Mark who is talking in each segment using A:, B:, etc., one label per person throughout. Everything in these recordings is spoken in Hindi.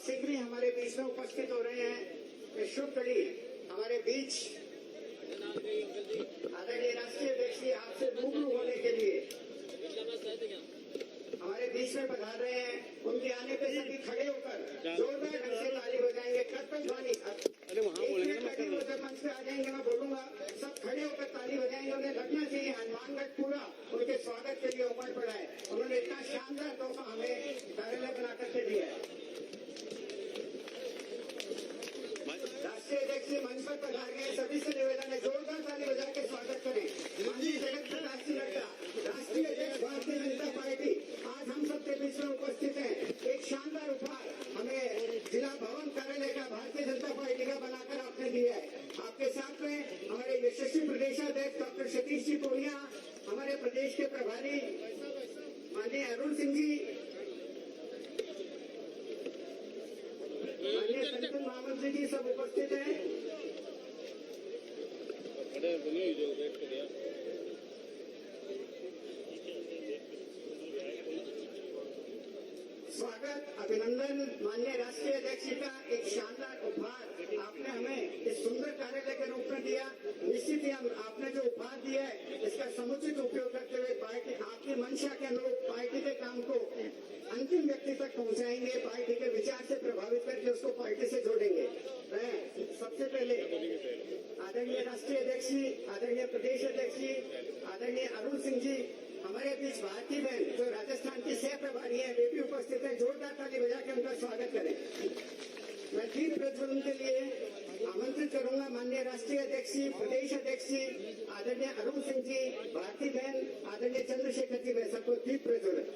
A: शीघ्र ही हमारे बीच में उपस्थित हो रहे हैं। शुभ कड़ी हमारे बीच आदरणीय राष्ट्रीय अध्यक्ष जी आपसे रूबरू होने के लिए हमारे बीच में पधार रहे हैं। उनके आने पे सभी खड़े होकर जोरदार ढंग से ताली बजाएंगे। कर्तव्य ध्वनि जब मंच पे आ जाएंगे मैं बोलूंगा, सब खड़े होकर ताली बजाएंगे। उन्हें लगना चाहिए हनुमानगढ़ पूरा उनके स्वागत के लिए उमड़ पड़ा है। उन्होंने इतना शानदार तोहफा हमें कार्यालय बना करके दिया है। राष्ट्रीय अध्यक्ष जी मंच पर पधार गए, सभी से निवेदन है जोरदार ताली बजा के स्वागत करें। जगत प्रकाश जी नड्डा राष्ट्रीय अध्यक्ष भारतीय जनता पार्टी आज हम सबके बीच में उपस्थित हैं। एक शानदार उपहार हमें जिला भवन कार्यालय का भारतीय जनता पार्टी का बनाकर आपने दिया है। आपके साथ में हमारे यशस्वी प्रदेशाध्यक्ष डॉक्टर सतीश जी पूनिया, हमारे प्रदेश के प्रभारी माननीय अरुण सिंह जी, माननीय संतन महामंत्री जी सब उपस्थित हैं। स्वागत, अभिनंदन। माननीय राष्ट्रीय अध्यक्ष जी का एक शानदार उपहार आपने हमें इस सुंदर कार्यालय के रूप में दिया। निश्चित ही हम आपने जो उपहार दिया है इसका समुचित उपयोग करते हुए पार्टी आपकी मंशा के अनुरूप पार्टी के काम को अंतिम व्यक्ति तक पहुंचाएंगे। पार्टी के विचार से प्रभावित करके उसको पार्टी से जोड़ेंगे। मैं सबसे पहले आदरणीय राष्ट्रीय अध्यक्ष जी, आदरणीय प्रदेश अध्यक्ष जी, आदरणीय अरुण सिंह जी, हमारे बीच भारती बहन जो राजस्थान की सह प्रभारी है वे भी उपस्थित है। जोरदार ताली बजा के उनका स्वागत करें। मैं दीप प्रज्वलन के लिए आमंत्रित करूंगा माननीय राष्ट्रीय अध्यक्ष जी, प्रदेश अध्यक्ष जी, आदरणीय अरुण सिंह जी, भारती बहन, आदरणीय चंद्रशेखर जी, वह सबको दीप प्रज्वलन।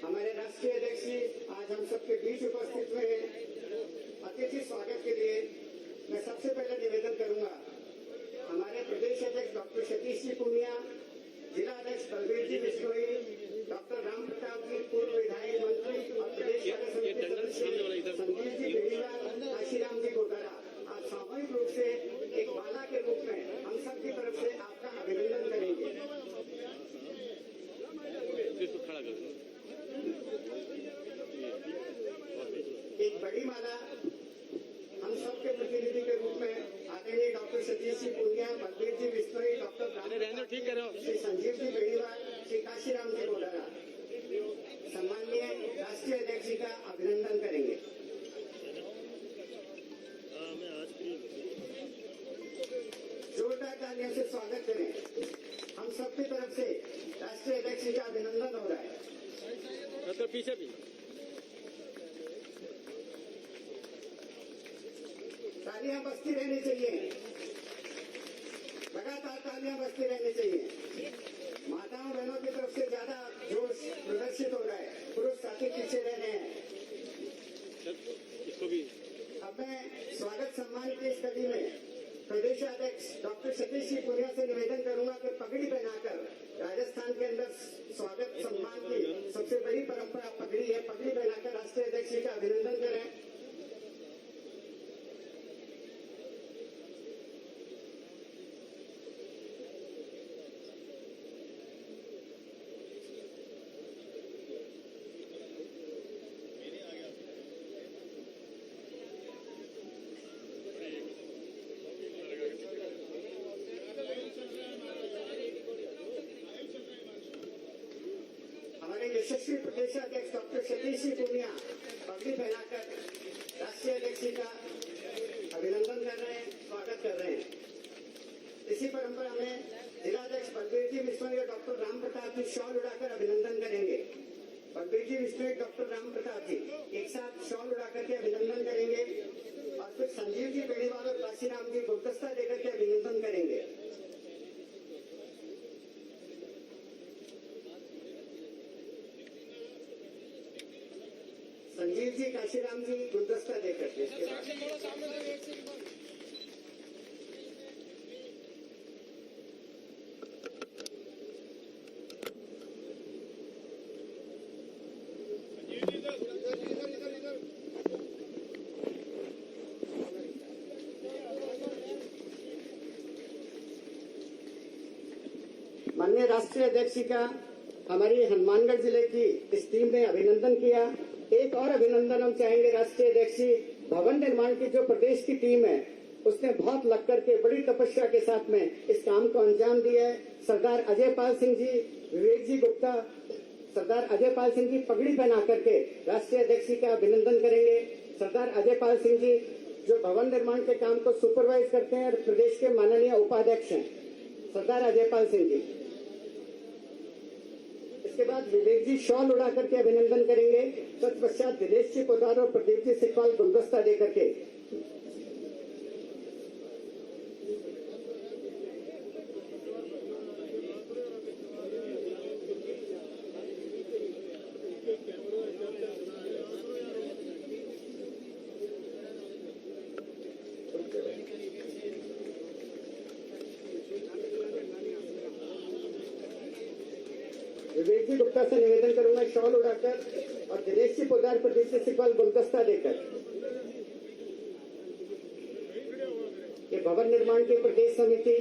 A: हमारे राष्ट्रीय अध्यक्ष जी आज हम सबके बीच उपस्थित हुए हैं। अतिथि स्वागत के लिए मैं सबसे पहले निवेदन करूंगा हमारे प्रदेश अध्यक्ष डॉक्टर सतीश जी पूनिया, जिला अध्यक्ष बलबीर जी बिश्नोई, डॉक्टर राम प्रताप जी पूर्व विधायक मंत्री और प्रदेश कार्य समिति सदस्य संजीव जी बेनीवाल, काशीराम जी गोदारा आज सामूहिक रूप से एक माला के रूप में हम सबकी तरफ से आपका अभिनंदन करेंगे। एक बड़ी माला हम सबके प्रतिनिधि के रूप में आदरणीय डॉक्टर सतीश जी पूनिया, बलबीर जी बिश्नोई, डॉक्टर ठीक श्री संजीव जी बेनीवाल, श्री काशीराम जी गोदारा सम्माननीय राष्ट्रीय अध्यक्ष जी का अभिनंदन करेंगे। जोरदार तालियों से स्वागत करें। हम सबकी तरफ से राष्ट्रीय अध्यक्ष जी का अभिनंदन हो रहा है।
B: तो पीछे भी
A: तालियां बजती रहनी चाहिए, लगातार तालियां बजती रहनी चाहिए। माताओं बहनों की तरफ से ज्यादा जोश प्रदर्शित हो रहा है, पुरुष साथी पीछे रह रहे हैं।
B: इसको भी
A: अब मैं स्वागत सम्मान की इस कड़ी में प्रदेशाध्यक्ष डॉक्टर सतीश जी पूनिया से निवेदन करूंगा कि पगड़ी पहनाकर राजस्थान के अंदर स्वागत सम्मान की सबसे बड़ी परंपरा पगड़ी है। पगड़ी पहनाकर राष्ट्रीय अध्यक्ष जी का अभिनंदन करें। यशस्वी प्रदेशाध्यक्ष डॉक्टर सतीश जी पूनिया पगड़ी पहनाकर राष्ट्रीय अध्यक्ष जी का अभिनंदन कर रहे हैं, स्वागत कर रहे हैं। इसी परंपरा में जिलाध्यक्ष बलबीर जी बिश्नोई और डॉक्टर राम प्रताप जी शॉल उड़ाकर अभिनंदन करेंगे। बलबीर जी बिश्नोई, डॉक्टर राम प्रताप जी एक साथ शॉल उड़ाकर के अभिनंदन करेंगे और फिर संजीव जी बेनीवाल और काशीराम जी गुलदस्ता देकर के अभिनंदन करेंगे। संजीव जी, काशीराम जी गुलदस्ता देकर के माननीय राष्ट्रीय अध्यक्ष जी का हमारी हनुमानगढ़ जिले की इस टीम ने अभिनंदन किया। एक और अभिनंदन हम चाहेंगे राष्ट्रीय अध्यक्ष जी, भवन निर्माण की जो प्रदेश की टीम है उसने बहुत लग करके बड़ी तपस्या के साथ में इस काम को अंजाम दिया है। सरदार अजय पाल सिंह जी, विवेक जी गुप्ता, सरदार अजय पाल सिंह जी पगड़ी पहना करके राष्ट्रीय अध्यक्ष जी का अभिनंदन करेंगे। सरदार अजय पाल सिंह जी जो भवन निर्माण के काम को सुपरवाइज करते हैं और प्रदेश के माननीय उपाध्यक्ष हैं, सरदार अजय पाल सिंह जी। इसके बाद विवेक जी शॉल उड़ा करके अभिनंदन करेंगे। तत्पश्चात दिनेश जी पोदार और प्रदीप जी सिकवाल गुलदस्ता देकर के विवेक जी गुप्ता से निवेदन करूंगा शॉल उड़ाकर और दिनेश जी पोदार प्रदीप जी सिकवाल गुलदस्ता देकर ये भवन निर्माण की प्रदेश समिति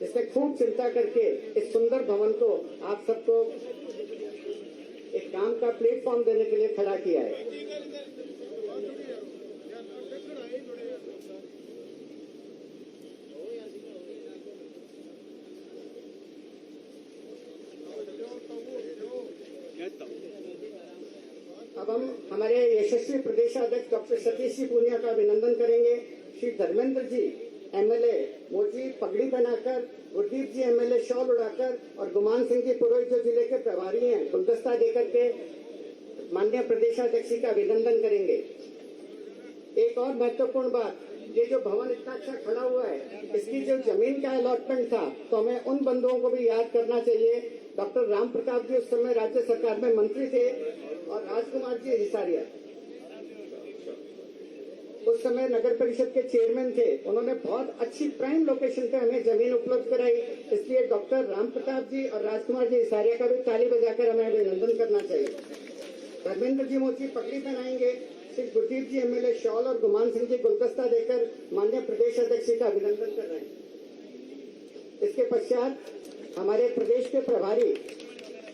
A: इसने खूब चिंता करके इस सुंदर भवन को आप सबको एक काम का प्लेटफॉर्म देने के लिए खड़ा किया है। अब हम हमारे यशस्वी प्रदेशाध्यक्ष डॉक्टर सतीश जी पूनिया का अभिनंदन करेंगे। श्री धर्मेंद्र जी एमएलए मोची पगड़ी पहनाकर, गुरदीप जी एमएलए शॉल उड़ाकर और गुमान सिंह जी पुरोहित जो जिले के प्रभारी हैं गुलदस्ता देकर के माननीय प्रदेशाध्यक्ष जी का अभिनंदन करेंगे। एक और महत्वपूर्ण बात, ये जो भवन इतना अच्छा खड़ा हुआ है, इसकी जो जमीन का अलॉटमेंट था तो हमें उन बंधुओं को भी याद करना चाहिए डॉक्टर राम प्रताप जी उस समय राज्य सरकार में मंत्री थे और राजकुमार जी हिसारिया उस समय नगर परिषद के चेयरमैन थे। उन्होंने बहुत अच्छी प्राइम लोकेशन पे हमें जमीन उपलब्ध कराई। इसलिए डॉक्टर राम प्रताप जी और राजकुमार जी हिसारिया का भी ताली बजाकर हमें अभिनंदन करना चाहिए। धर्मेंद्र जी मोची पगड़ी पहनाएंगे। श्री गुरदीप जी एमएलए शॉल और गुमान सिंह जी गुलदस्ता देकर माननीय प्रदेश अध्यक्ष जी का अभिनंदन कर रहे हैं। इसके पश्चात हमारे प्रदेश के प्रभारी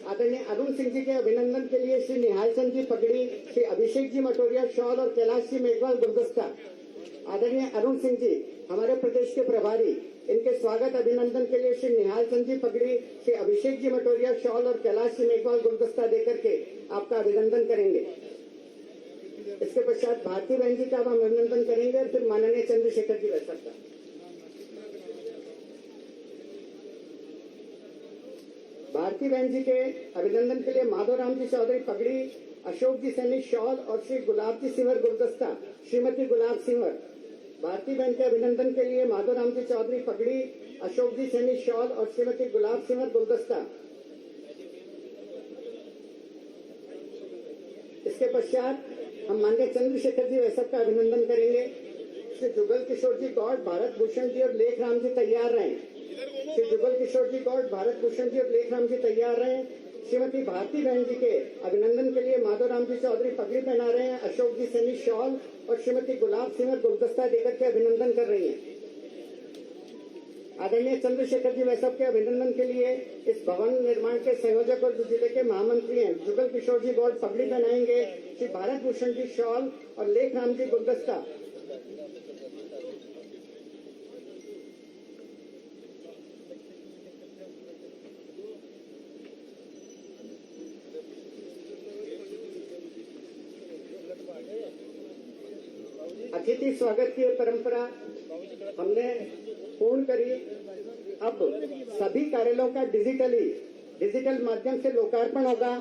A: आदरणीय अरुण सिंह जी के अभिनंदन के लिए श्री निहाल चंद जी पगड़ी, श्री अभिषेक जी मटोरिया शॉल और कैलाश जी मेघवाल गुलदस्ता। आदरणीय अरुण सिंह जी हमारे प्रदेश के प्रभारी, इनके स्वागत अभिनंदन के लिए श्री निहाल चंद जी पगड़ी, श्री अभिषेक जी मटोरिया शॉल और कैलाश जी मेघवाल गुलदस्ता देकर के आपका अभिनंदन करेंगे। इसके पश्चात भारती बहन जी का हम अभिनंदन करेंगे और फिर माननीय चंद्रशेखर जी वैसा का। भारती बहन जी के अभिनंदन के लिए माधवराम जी चौधरी पगड़ी, अशोक जी सैनी शॉल और श्री गुलाब जी सिंवर गुलदस्ता, श्रीमती गुलाब सिंवर। भारती बहन के अभिनंदन के लिए माधवराम जी चौधरी पगड़ी, अशोक जी सैनी शॉल और श्रीमती गुलाब सिंवर गुलदस्ता। इसके पश्चात हम माननीय चंद्रशेखर जी वैसा का अभिनंदन करेंगे। श्री जुगल किशोर जी गौड़, भारत भूषण जी और लेख राम जी तैयार रहें। श्री जुगल किशोर जी गौड़, भारत भूषण जी और लेख राम जी तैयार रहें। श्रीमती भारती बहन जी के अभिनंदन के लिए माधवराम जी चौधरी पगड़ी पहना रहे हैं, अशोक जी सैनी शॉल और श्रीमती गुलाब सिंह गुलदस्ता देकर के अभिनंदन कर रही हैं। आदरणीय चंद्रशेखर जी वैसा के अभिनंदन के लिए इस भवन निर्माण के संयोजक और जिले के महामंत्री हैं जुगल किशोर जी गौड़ पगड़ी पहनाएंगे, श्री भारत भूषण जी शॉल और लेख राम जी गुलदस्ता। अतिथि स्वागत की परंपरा हमने पूर्ण करी। अब सभी कार्यालयों का डिजिटल माध्यम से लोकार्पण होगा।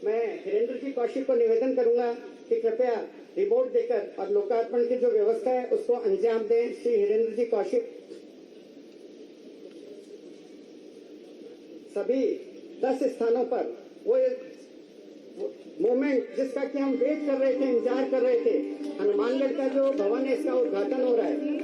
A: मैं हिरेंद्र जी कौशिक को निवेदन करूंगा कि कृपया रिपोर्ट देकर और लोकार्पण की जो व्यवस्था है उसको अंजाम दें। श्री हिरेंद्र जी कौशिक। सभी 10 स्थानों पर वो मोमेंट जिसका कि हम वेट कर रहे थे, इंतजार कर रहे थे, हनुमानगढ़ का जो भवन है इसका उद्घाटन हो रहा है।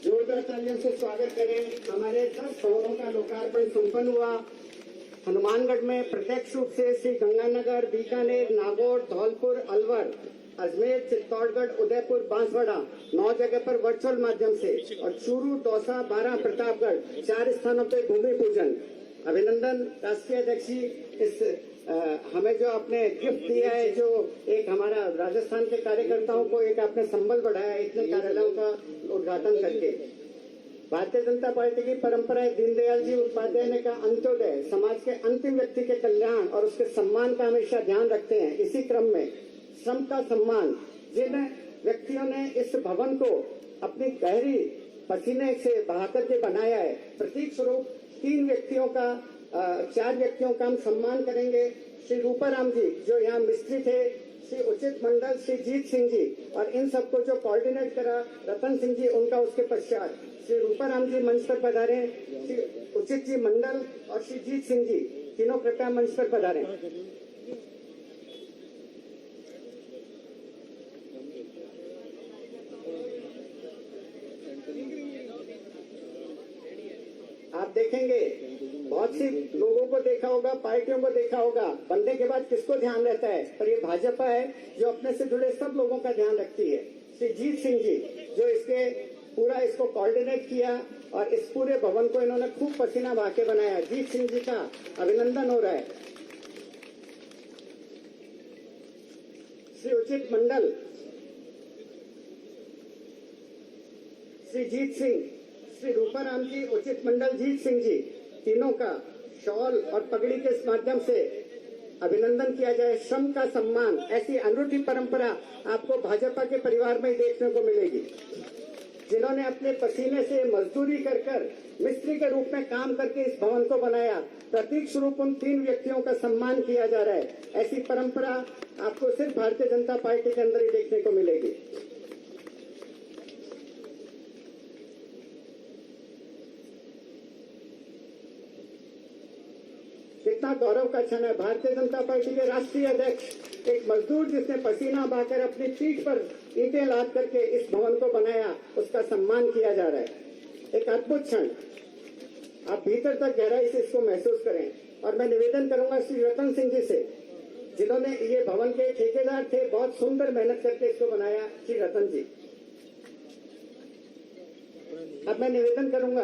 A: जोरदार तालियों से स्वागत करें। हमारे 10 भवनों का लोकार्पण संपन्न हुआ। हनुमानगढ़ में प्रत्यक्ष रूप से श्री गंगानगर, बीकानेर, नागौर, धौलपुर, अलवर, अजमेर, चित्तौड़गढ़, उदयपुर, बांसवाड़ा 9 जगह पर वर्चुअल माध्यम से और चूरू, दौसा, बारां, प्रतापगढ़ 4 स्थानों पर भूमि पूजन। अभिनंदन राष्ट्रीय अध्यक्ष जी, इस हमें जो आपने गिफ्ट दिया है, जो एक हमारा राजस्थान के कार्यकर्ताओं को एक आपने संबल बढ़ाया इतने कार्यालयों का उद्घाटन करके। भारतीय जनता पार्टी की परंपरा है, दीनदयाल जी उपाध्याय ने कहा अंत्योदय, समाज के अंतिम व्यक्ति के कल्याण और उसके सम्मान का हमेशा ध्यान रखते हैं। इसी क्रम में श्रम का सम्मान, जिन व्यक्तियों ने इस भवन को अपनी गहरी पसीने से बहा करके बनाया है, प्रतीक स्वरूप 4 व्यक्तियों का हम सम्मान करेंगे। श्री रूपाराम जी जो यहाँ मिस्त्री थे, श्री उचित मंडल, श्री जीत सिंह जी, और इन सबको जो कोऑर्डिनेट करा रतन सिंह जी, उनका उसके पश्चात श्री रूपाराम जी मंच पर पधारे, श्री उचित जी मंडल और श्री जीत सिंह जी तीनों कृपया मंच पर पधारे। आप देखेंगे बहुत सी लोगों को देखा होगा, पार्टियों को देखा होगा, बनने के बाद किसको ध्यान रहता है, पर ये भाजपा है जो अपने से जुड़े सब लोगों का ध्यान रखती है। श्री जीत सिंह जी जो इसको कोऑर्डिनेट किया और इस पूरे भवन को इन्होंने खूब पसीना बहा के बनाया। जीत सिंह जी का अभिनंदन हो रहा है। श्री उचित मंडल, श्री जीत सिंह, श्री रूपाराम जी, उचित मंडल, जीत सिंह जी, तीनों का शॉल और पगड़ी के माध्यम से अभिनंदन किया जाए। श्रम का सम्मान, ऐसी अनूठी परंपरा आपको भाजपा के परिवार में ही देखने को मिलेगी। जिन्होंने अपने पसीने से मजदूरी कर मिस्त्री के रूप में काम करके इस भवन को बनाया, प्रतीक स्वरूप उन 3 व्यक्तियों का सम्मान किया जा रहा है। ऐसी परंपरा आपको सिर्फ भारतीय जनता पार्टी के अंदर ही देखने को मिलेगी। कितना गौरव का क्षण है। भारतीय जनता पार्टी के राष्ट्रीय अध्यक्ष, एक मजदूर जिसने पसीना बहाकर अपनी पीठ पर ईंटें लाद करके इस भवन को बनाया, उसका सम्मान किया जा रहा है। एक अद्भुत क्षण, आप भीतर तक गहराई से इसको महसूस करें। और मैं निवेदन करूंगा श्री रतन सिंह जी से, जिन्होंने ये भवन के ठेकेदार थे, बहुत सुंदर मेहनत करके इसको बनाया, श्री रतन जी। अब मैं निवेदन करूंगा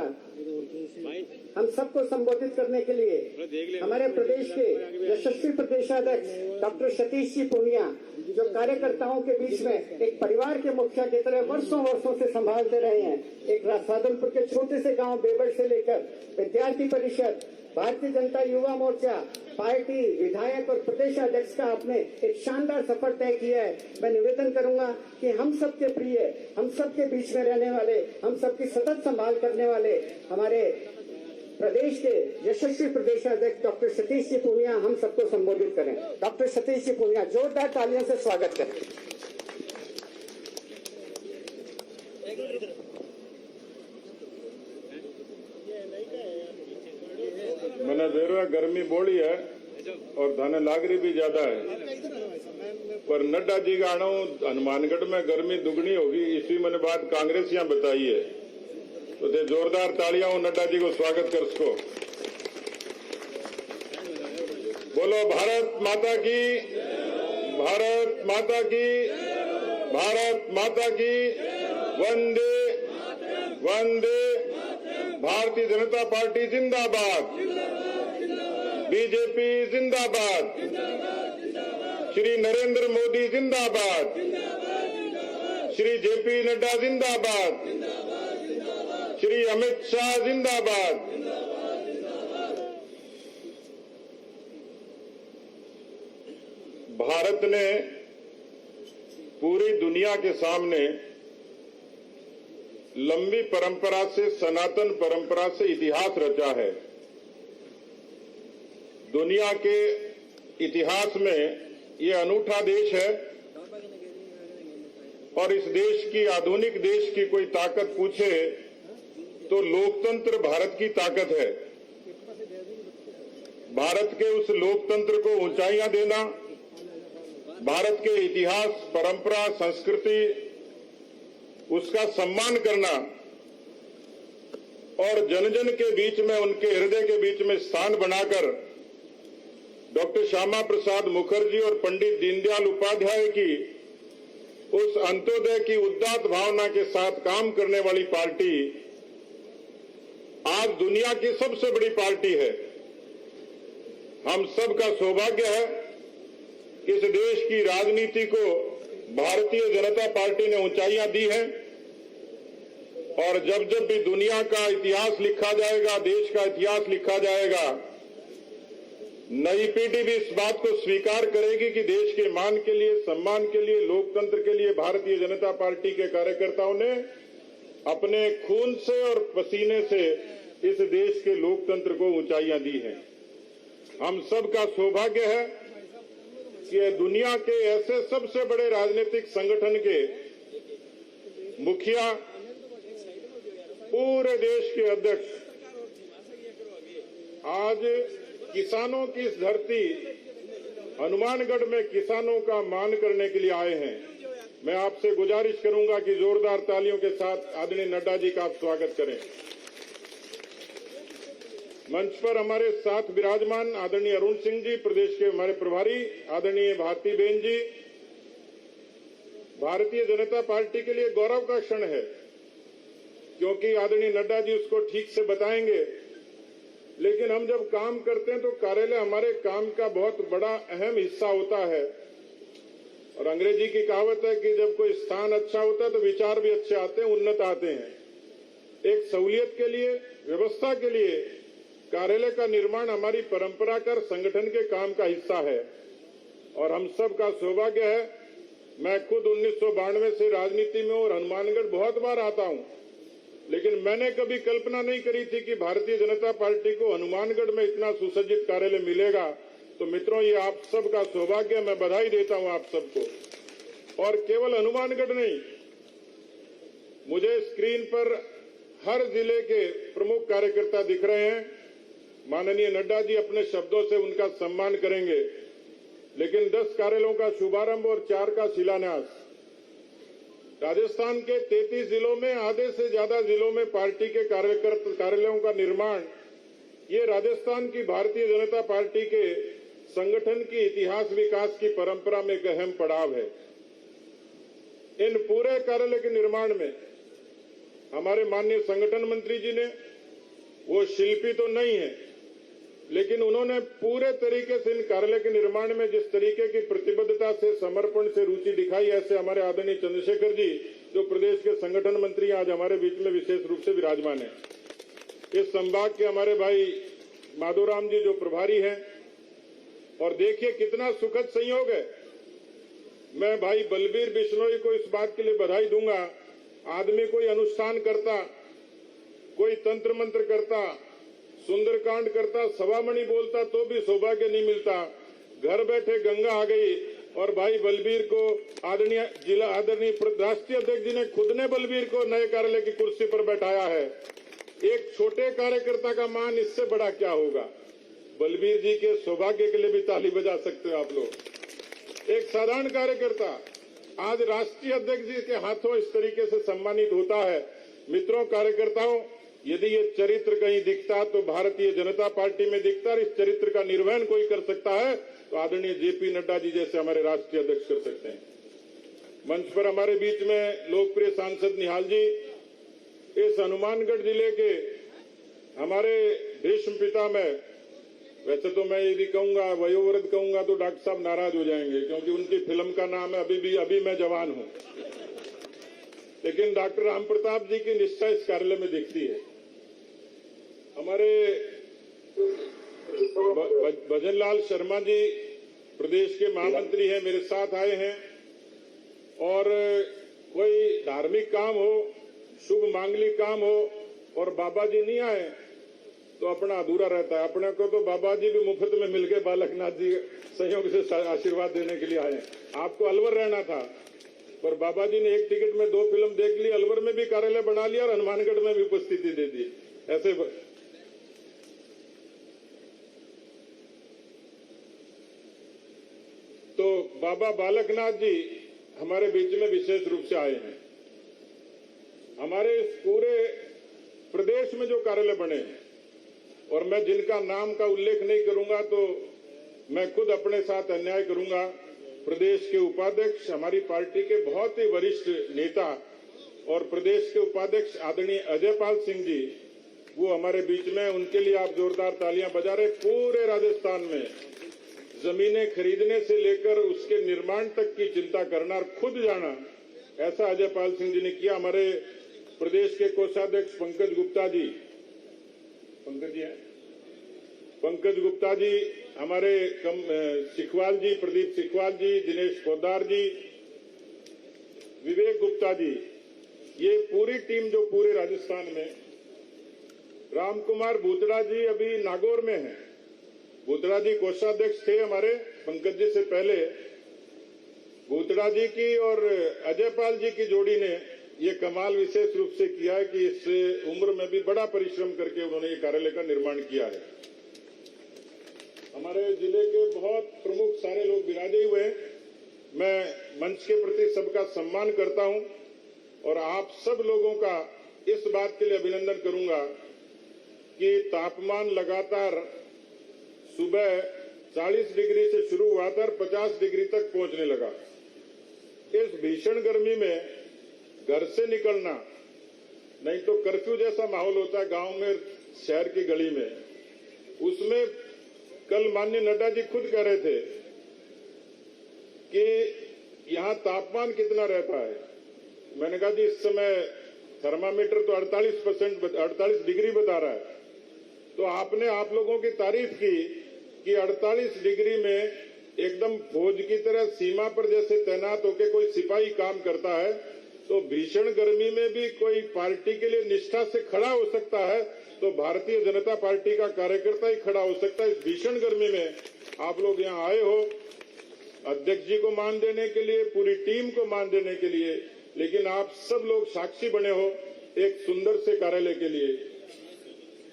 A: हम सबको संबोधित करने के लिए हमारे प्रदेश के यशस्वी प्रदेशाध्यक्ष डॉक्टर सतीश जी पूनिया, जो कार्यकर्ताओं के बीच में एक परिवार के मुखिया की तरह वर्षों से संभालते रहे हैं। एक राजसादुलपुर के छोटे से गांव बेबड़ से लेकर विद्यार्थी परिषद, भारतीय जनता युवा मोर्चा, पार्टी, विधायक और प्रदेशाध्यक्ष का आपने एक शानदार सफर तय किया है। मैं निवेदन करूंगा कि हम सबके प्रिय, हम सबके बीच में रहने वाले, हम सबकी सतत संभाल करने वाले हमारे प्रदेश के यशस्वी प्रदेशाध्यक्ष डॉक्टर सतीश जी पूनिया हम सबको संबोधित करें। डॉक्टर सतीश जी पूनिया, जोरदार तालियों से स्वागत करें।
B: मैंने देर गर्मी बोली है और धाने लागरी भी ज्यादा है, पर नड्डा जी का आना हनुमानगढ़ में गर्मी दुगनी होगी, इसी मैंने बात कांग्रेस यहाँ बताई है। तो दे जोरदार तालियां हो नड्डा जी को स्वागत कर सको। बोलो भारत माता की, भारत माता की, भारत माता की, वंदे वंदे। भारतीय जनता पार्टी जिंदाबाद, बीजेपी जिंदाबाद, श्री नरेंद्र मोदी जिंदाबाद, श्री जेपी नड्डा जिंदाबाद, श्री अमित शाह जिंदाबाद। भारत ने पूरी दुनिया के सामने लंबी परंपरा से, सनातन परंपरा से इतिहास रचा है। दुनिया के इतिहास में ये अनूठा देश है और इस देश की, आधुनिक देश की कोई ताकत पूछे तो लोकतंत्र भारत की ताकत है। भारत के उस लोकतंत्र को ऊंचाइयां देना, भारत के इतिहास, परंपरा, संस्कृति, उसका सम्मान करना और जन जन के बीच में, उनके हृदय के बीच में स्थान बनाकर डॉक्टर श्यामा प्रसाद मुखर्जी और पंडित दीनदयाल उपाध्याय की उस अंत्योदय की उदात्त भावना के साथ काम करने वाली पार्टी आज दुनिया की सबसे बड़ी पार्टी है। हम सबका सौभाग्य है कि इस देश की राजनीति को भारतीय जनता पार्टी ने ऊंचाइयां दी हैं और जब जब भी दुनिया का इतिहास लिखा जाएगा, देश का इतिहास लिखा जाएगा, नई पीढ़ी भी इस बात को स्वीकार करेगी कि देश के मान के लिए, सम्मान के लिए, लोकतंत्र के लिए भारतीय जनता पार्टी के कार्यकर्ताओं ने अपने खून से और पसीने से इस देश के लोकतंत्र को ऊंचाइयां दी हैं। हम सबका सौभाग्य है कि दुनिया के ऐसे सबसे बड़े राजनीतिक संगठन के मुखिया, पूरे देश के अध्यक्ष आज किसानों की इस धरती हनुमानगढ़ में किसानों का मान करने के लिए आए हैं। मैं आपसे गुजारिश करूंगा कि जोरदार तालियों के साथ आदरणीय नड्डा जी का आप स्वागत करें। मंच पर हमारे साथ विराजमान आदरणीय अरुण सिंह जी, प्रदेश के हमारे प्रभारी, आदरणीय भारती बहन जी। भारतीय जनता पार्टी के लिए गौरव का क्षण है क्योंकि आदरणीय नड्डा जी उसको ठीक से बताएंगे, लेकिन हम जब काम करते हैं तो कार्यालय हमारे काम का बहुत बड़ा अहम हिस्सा होता है। और अंग्रेजी की कहावत है कि जब कोई स्थान अच्छा होता है तो विचार भी अच्छे आते हैं, उन्नत आते हैं। एक सहूलियत के लिए, व्यवस्था के लिए कार्यालय का निर्माण हमारी परंपरागत संगठन के काम का हिस्सा है और हम सब का सौभाग्य है। मैं खुद 1992 से राजनीति में और हनुमानगढ़ बहुत बार आता हूं, लेकिन मैंने कभी कल्पना नहीं करी थी कि भारतीय जनता पार्टी को हनुमानगढ़ में इतना सुसज्जित कार्यालय मिलेगा। तो मित्रों, ये आप सबका सौभाग्य, मैं बधाई देता हूं आप सबको। और केवल हनुमानगढ़ नहीं, मुझे स्क्रीन पर हर जिले के प्रमुख कार्यकर्ता दिख रहे हैं। माननीय नड्डा जी अपने शब्दों से उनका सम्मान करेंगे, लेकिन 10 कार्यालयों का शुभारंभ और 4 का शिलान्यास। राजस्थान के 33 जिलों में, आधे से ज्यादा जिलों में पार्टी के कार्यालयों का निर्माण, ये राजस्थान की भारतीय जनता पार्टी के संगठन की इतिहास विकास की परंपरा में एक अहम पड़ाव है। इन पूरे कार्यालय के निर्माण में हमारे माननीय संगठन मंत्री जी ने, वो शिल्पी तो नहीं है, लेकिन उन्होंने पूरे तरीके से इन कार्यालय के निर्माण में जिस तरीके की प्रतिबद्धता से, समर्पण से रुचि दिखाई, ऐसे हमारे आदरणीय चंद्रशेखर जी जो प्रदेश के संगठन मंत्री आज हमारे बीच में विशेष रूप से विराजमान है। इस संभाग के हमारे भाई माधोराम जी जो प्रभारी हैं, और देखिए कितना सुखद संयोग है। मैं भाई बलबीर बिश्नोई को इस बात के लिए बधाई दूंगा। आदमी कोई अनुष्ठान करता, कोई तंत्र मंत्र करता, सुंदरकांड करता, सवामणि बोलता तो भी सौभाग्य नहीं मिलता। घर बैठे गंगा आ गई और भाई बलबीर को आदरणीय राष्ट्रीय अध्यक्ष जी ने खुद ने बलबीर को नए कार्यालय की कुर्सी पर बैठाया है। एक छोटे कार्यकर्ता का मान इससे बड़ा क्या होगा। बलबीर जी के सौभाग्य के लिए भी ताली बजा सकते हो आप लोग। एक साधारण कार्यकर्ता आज राष्ट्रीय अध्यक्ष जी के हाथों इस तरीके से सम्मानित होता है। मित्रों, कार्यकर्ताओं, यदि ये चरित्र कहीं दिखता तो भारतीय जनता पार्टी में दिखता, और इस चरित्र का निर्वहन कोई कर सकता है तो आदरणीय जेपी नड्डा जी जैसे हमारे राष्ट्रीय अध्यक्ष कर सकते हैं। मंच पर हमारे बीच में लोकप्रिय सांसद निहाल जी, इस हनुमानगढ़ जिले के हमारे भीष्म पिता में, वैसे तो मैं यदि कहूंगा वयोवृद्ध कहूंगा तो डॉक्टर साहब नाराज हो जाएंगे क्योंकि उनकी फिल्म का नाम है अभी मैं जवान हूं, लेकिन डॉक्टर राम प्रताप जी की निष्ठा इस कार्यालय में दिखती है। हमारे भजनलाल शर्मा जी प्रदेश के महामंत्री हैं, मेरे साथ आए हैं, और कोई धार्मिक काम हो, शुभ मांगलिक काम हो और बाबा जी नहीं आए तो अपना अधूरा रहता है। अपने को तो बाबा जी भी मुफ्त में मिल गए, बालकनाथ जी संयोग से आशीर्वाद देने के लिए आए। आपको अलवर रहना था पर बाबा जी ने एक टिकट में 2 फिल्म देख ली, अलवर में भी कार्यालय बना लिया और हनुमानगढ़ में भी उपस्थिति दे दी। ऐसे तो बाबा बालकनाथ जी हमारे बीच में विशेष रूप से आए हैं। हमारे इस पूरे प्रदेश में जो कार्यालय बने हैं, और मैं जिनका नाम का उल्लेख नहीं करूंगा तो मैं खुद अपने साथ अन्याय करूंगा। प्रदेश के उपाध्यक्ष, हमारी पार्टी के बहुत ही वरिष्ठ नेता और प्रदेश के उपाध्यक्ष आदरणीय अजयपाल सिंह जी, वो हमारे बीच में, उनके लिए आप जोरदार तालियां बजा रहे। पूरे राजस्थान में जमीनें खरीदने से लेकर उसके निर्माण तक की चिंता करना और खुद जाना, ऐसा अजयपाल सिंह जी ने किया। हमारे प्रदेश के कोषाध्यक्ष पंकज गुप्ता जी, पंकज गुप्ता जी, हमारे सिखवाल जी, प्रदीप सिखवाल जी, दिनेश पोद्दार जी, विवेक गुप्ता जी, ये पूरी टीम जो पूरे राजस्थान में, राम कुमार भूतड़ा जी अभी नागौर में हैं। भूतड़ा जी कोषाध्यक्ष थे हमारे पंकज जी से पहले। भूतड़ा जी की और अजयपाल जी की जोड़ी ने ये कमाल विशेष रूप से किया है कि इस उम्र में भी बड़ा परिश्रम करके उन्होंने ये कार्यालय का निर्माण किया है। हमारे जिले के बहुत प्रमुख सारे लोग विराजे हुए हैं। मैं मंच के प्रति सबका सम्मान करता हूं और आप सब लोगों का इस बात के लिए अभिनंदन करूंगा कि तापमान लगातार सुबह 40 डिग्री से शुरू हुआ था और 50 डिग्री तक पहुंचने लगा। इस भीषण गर्मी में घर से निकलना, नहीं तो कर्फ्यू जैसा माहौल होता है गांव में, शहर की गली में, उसमें कल माननीय नड्डा जी खुद कह रहे थे कि यहां तापमान कितना रहता है। मैंने कहा जी इस समय थर्मामीटर तो 48 डिग्री बता रहा है। तो आपने आप लोगों की तारीफ की कि 48 डिग्री में एकदम फौज की तरह सीमा पर जैसे तैनात होकर कोई सिपाही काम करता है, तो भीषण गर्मी में भी कोई पार्टी के लिए निष्ठा से खड़ा हो सकता है, तो भारतीय जनता पार्टी का कार्यकर्ता ही खड़ा हो सकता है। इस भीषण गर्मी में आप लोग यहाँ आए हो अध्यक्ष जी को मान देने के लिए, पूरी टीम को मान देने के लिए, लेकिन आप सब लोग साक्षी बने हो एक सुंदर से कार्यालय के लिए।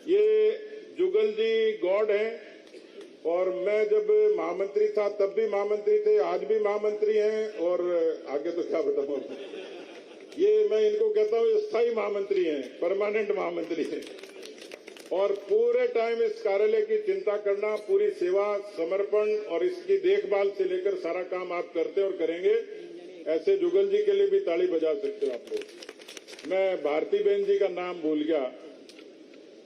B: ये जुगल जी गॉड हैं और मैं जब महामंत्री था तब भी महामंत्री थे, आज भी महामंत्री हैं और आगे तो क्या बताऊं। ये मैं इनको कहता हूँ स्थायी महामंत्री हैं, परमानेंट महामंत्री हैं और पूरे टाइम इस कार्यालय की चिंता करना, पूरी सेवा, समर्पण और इसकी देखभाल से लेकर सारा काम आप करते और करेंगे। ऐसे जुगल जी के लिए भी ताली बजा सकते हो आप लोग। मैं भारती बहन जी का नाम भूल गया,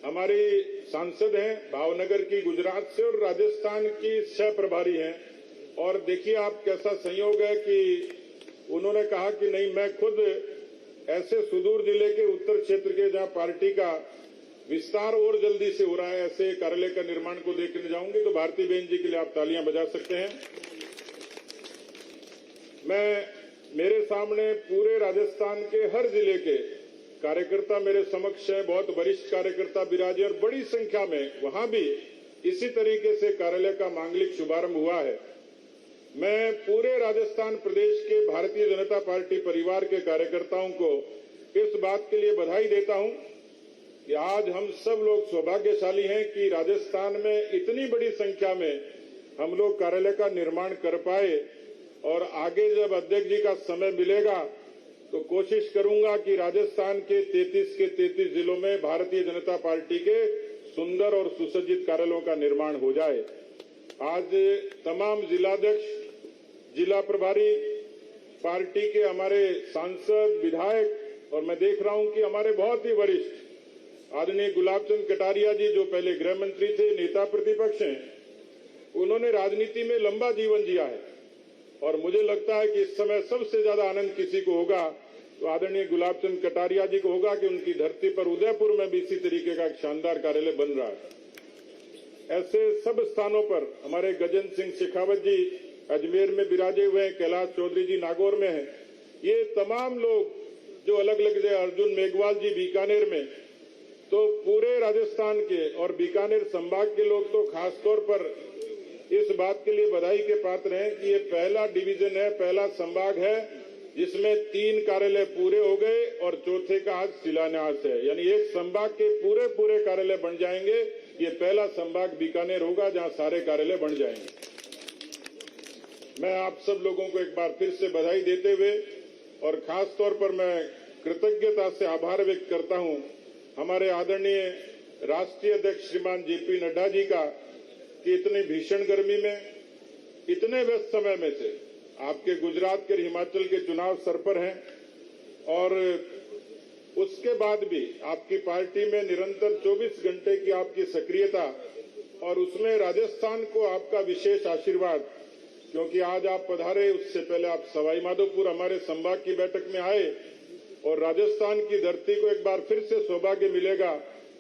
B: हमारी सांसद हैं भावनगर की, गुजरात से, और राजस्थान की सह प्रभारी हैं। और देखिए आप कैसा संयोग है कि उन्होंने कहा कि नहीं, मैं खुद ऐसे सुदूर जिले के उत्तर क्षेत्र के जहां पार्टी का विस्तार और जल्दी से हो रहा है, ऐसे कार्यालय का निर्माण को देखने जाऊंगी। तो भारती बहन जी के लिए आप तालियां बजा सकते हैं। मेरे सामने पूरे राजस्थान के हर जिले के कार्यकर्ता मेरे समक्ष है, बहुत वरिष्ठ कार्यकर्ता विराजे और बड़ी संख्या में वहां भी इसी तरीके से कार्यालय का मांगलिक शुभारंभ हुआ है। मैं पूरे राजस्थान प्रदेश के भारतीय जनता पार्टी परिवार के कार्यकर्ताओं को इस बात के लिए बधाई देता हूं कि आज हम सब लोग सौभाग्यशाली हैं कि राजस्थान में इतनी बड़ी संख्या में हम लोग कार्यालय का निर्माण कर पाए। और आगे जब अध्यक्ष जी का समय मिलेगा तो कोशिश करूंगा कि राजस्थान के 33 के 33 जिलों में भारतीय जनता पार्टी के सुंदर और सुसज्जित कार्यालयों का निर्माण हो जाए। आज तमाम जिलाध्यक्ष, जिला प्रभारी, पार्टी के हमारे सांसद, विधायक, और मैं देख रहा हूं कि हमारे बहुत ही वरिष्ठ आदरणीय गुलाबचंद कटारिया जी, जो पहले गृह मंत्री थे, नेता प्रतिपक्ष हैं, उन्होंने राजनीति में लंबा जीवन जिया है और मुझे लगता है कि इस समय सबसे ज्यादा आनंद किसी को होगा तो आदरणीय गुलाबचंद कटारिया जी को होगा कि उनकी धरती पर उदयपुर में भी इसी तरीके का एक शानदार कार्यालय बन रहा है। ऐसे सब स्थानों पर हमारे गजेंद्र सिंह शेखावत जी अजमेर में विराजे हुए हैं, कैलाश चौधरी जी नागौर में हैं, ये तमाम लोग जो अलग अलग जगह, अर्जुन मेघवाल जी बीकानेर में, तो पूरे राजस्थान के और बीकानेर संभाग के लोग तो खासतौर पर इस बात के लिए बधाई के पात्र हैं कि ये पहला डिवीजन है, पहला संभाग है जिसमें 3 कार्यालय पूरे हो गए और चौथे का आज शिलान्यास है। यानी एक संभाग के पूरे कार्यालय बन जाएंगे। ये पहला संभाग बीकानेर होगा जहां सारे कार्यालय बन जाएंगे। मैं आप सब लोगों को एक बार फिर से बधाई देते हुए और खास तौर पर मैं कृतज्ञता से आभार व्यक्त करता हूं हमारे आदरणीय राष्ट्रीय अध्यक्ष श्रीमान जेपी नड्डा जी का कि इतनी भीषण गर्मी में इतने व्यस्त समय में से आपके गुजरात के हिमाचल के चुनाव सर पर हैं और उसके बाद भी आपकी पार्टी में निरंतर 24 घंटे की आपकी सक्रियता और उसमें राजस्थान को आपका विशेष आशीर्वाद, क्योंकि आज आप पधारे उससे पहले आप सवाई माधोपुर हमारे संभाग की बैठक में आए और राजस्थान की धरती को एक बार फिर से सौभाग्य मिलेगा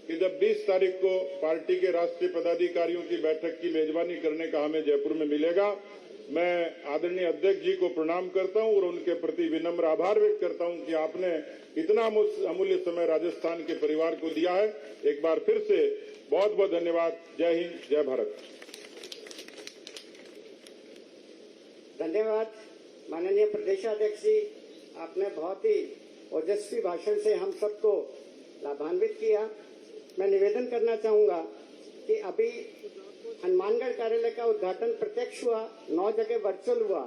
B: कि जब 20 तारीख को पार्टी के राष्ट्रीय पदाधिकारियों की बैठक की मेजबानी करने का हमें जयपुर में मिलेगा। मैं आदरणीय अध्यक्ष जी को प्रणाम करता हूं और उनके प्रति विनम्र आभार व्यक्त करता हूं कि आपने इतना अमूल्य समय राजस्थान के परिवार को दिया है। एक बार फिर से बहुत बहुत धन्यवाद। जय हिंद, जय भारत।
A: धन्यवाद माननीय प्रदेशाध्यक्ष जी, आपने बहुत ही ओजस्वी भाषण से हम सबको लाभान्वित किया। मैं निवेदन करना चाहूंगा कि अभी हनुमानगढ़ कार्यालय का उद्घाटन प्रत्यक्ष हुआ, 9 जगह वर्चुअल हुआ।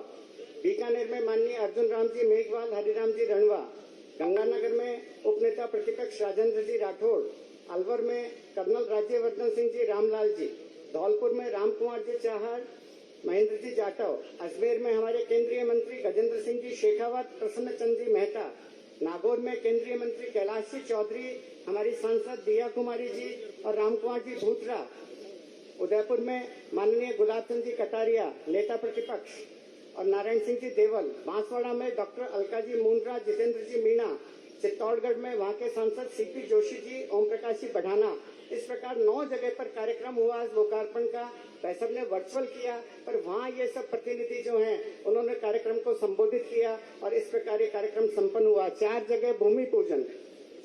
A: बीकानेर में माननीय अर्जुन राम जी मेघवाल, हरिराम जी रणवा, गंगानगर में उपनेता प्रतिपक्ष राजेंद्र जी राठौड़, अलवर में कर्नल राज्यवर्धन सिंह जी रामलाल जी, धौलपुर में राम कुमार जी चाहर, महेंद्र जी जाटव, अजमेर में हमारे केंद्रीय मंत्री गजेंद्र सिंह जी शेखावत, प्रसन्न चंद जी मेहता, नागौर में केंद्रीय मंत्री कैलाश जी चौधरी, हमारी सांसद दिया कुमारी जी और राम कुमार जी भूतरा, उदयपुर में माननीय गुलाब चंद जी कटारिया नेता प्रतिपक्ष और नारायण सिंह जी देवल, बांसवाड़ा में डॉक्टर अलका जी मुंद्रा, जितेंद्र जी मीणा, चित्तौड़गढ़ में वहां के सांसद सीपी जोशी जी, ओम प्रकाश जी बढ़ाना। इस प्रकार 9 जगह पर कार्यक्रम हुआ आज लोकार्पण का। वैसे ने वर्चुअल किया, पर वहाँ ये सब प्रतिनिधि जो हैं उन्होंने कार्यक्रम को संबोधित किया और इस प्रकार ये कार्यक्रम संपन्न हुआ। 4 जगह भूमि पूजन।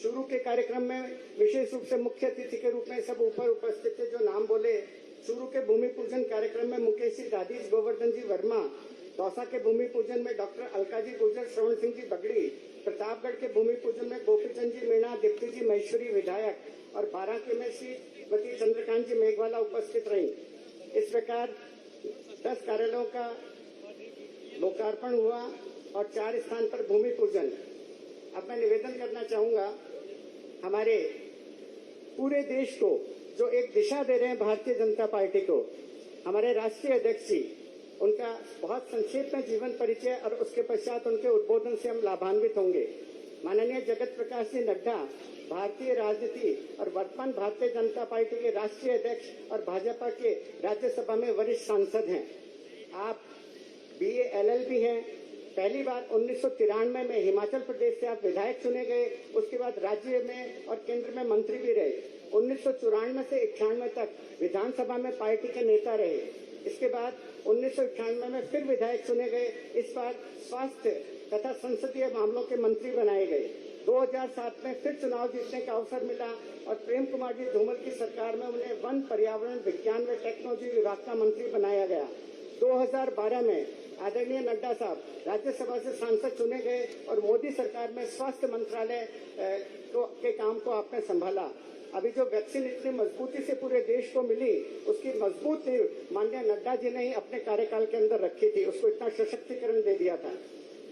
A: चूरू के कार्यक्रम में विशेष रूप से मुख्य अतिथि के रूप में सब ऊपर उपस्थित थे जो नाम बोले। चूरू के भूमि पूजन कार्यक्रम में मुकेश जी दादीज, गोवर्धन जी वर्मा, दौसा के भूमि पूजन में डॉक्टर अलका जी गुर्जर, श्रवण सिंह जी बगड़ी, प्रतापगढ़ के भूमि पूजन में गोपीचंद जी मीणा, दीप्ति जी महेश्वरी विधायक और बारांकी में श्रीमती चंद्रकांत जी मेघवाला उपस्थित रही। इस प्रकार 10 कार्यालयों का लोकार्पण हुआ और 4 स्थान पर भूमि पूजन। अब मैं निवेदन करना चाहूंगा हमारे पूरे देश को जो एक दिशा दे रहे हैं भारतीय जनता पार्टी को, हमारे राष्ट्रीय अध्यक्ष जी, उनका बहुत संक्षेप में जीवन परिचय और उसके पश्चात उनके उद्बोधन से हम लाभान्वित होंगे। माननीय जगत प्रकाश जी नड्डा भारतीय राजनीति और वर्तमान भारतीय जनता पार्टी के राष्ट्रीय अध्यक्ष और भाजपा के राज्यसभा में वरिष्ठ सांसद हैं। आप BA LLB हैं। पहली बार 1993 में हिमाचल प्रदेश से आप विधायक चुने गए, उसके बाद राज्य में और केंद्र में मंत्री भी रहे। 1994 से 91 तक विधानसभा में पार्टी के नेता रहे। इसके बाद 1998 में फिर विधायक चुने गए। इस बार स्वास्थ्य तथा संसदीय मामलों के मंत्री बनाए गए। 2007 में फिर चुनाव जीतने का अवसर मिला और प्रेम कुमार जी धूमल की सरकार में उन्हें वन, पर्यावरण, विज्ञान व टेक्नोलॉजी विभाग का मंत्री बनाया गया। 2012 में आदरणीय नड्डा साहब राज्यसभा से सांसद चुने गए और मोदी सरकार में स्वास्थ्य मंत्रालय के काम को आपने संभाला। अभी जो वैक्सीन इतनी मजबूती से पूरे देश को मिली, उसकी मजबूत नींव माननीय नड्डा जी ने ही अपने कार्यकाल के अंदर रखी थी, उसको इतना सशक्तिकरण दे दिया था।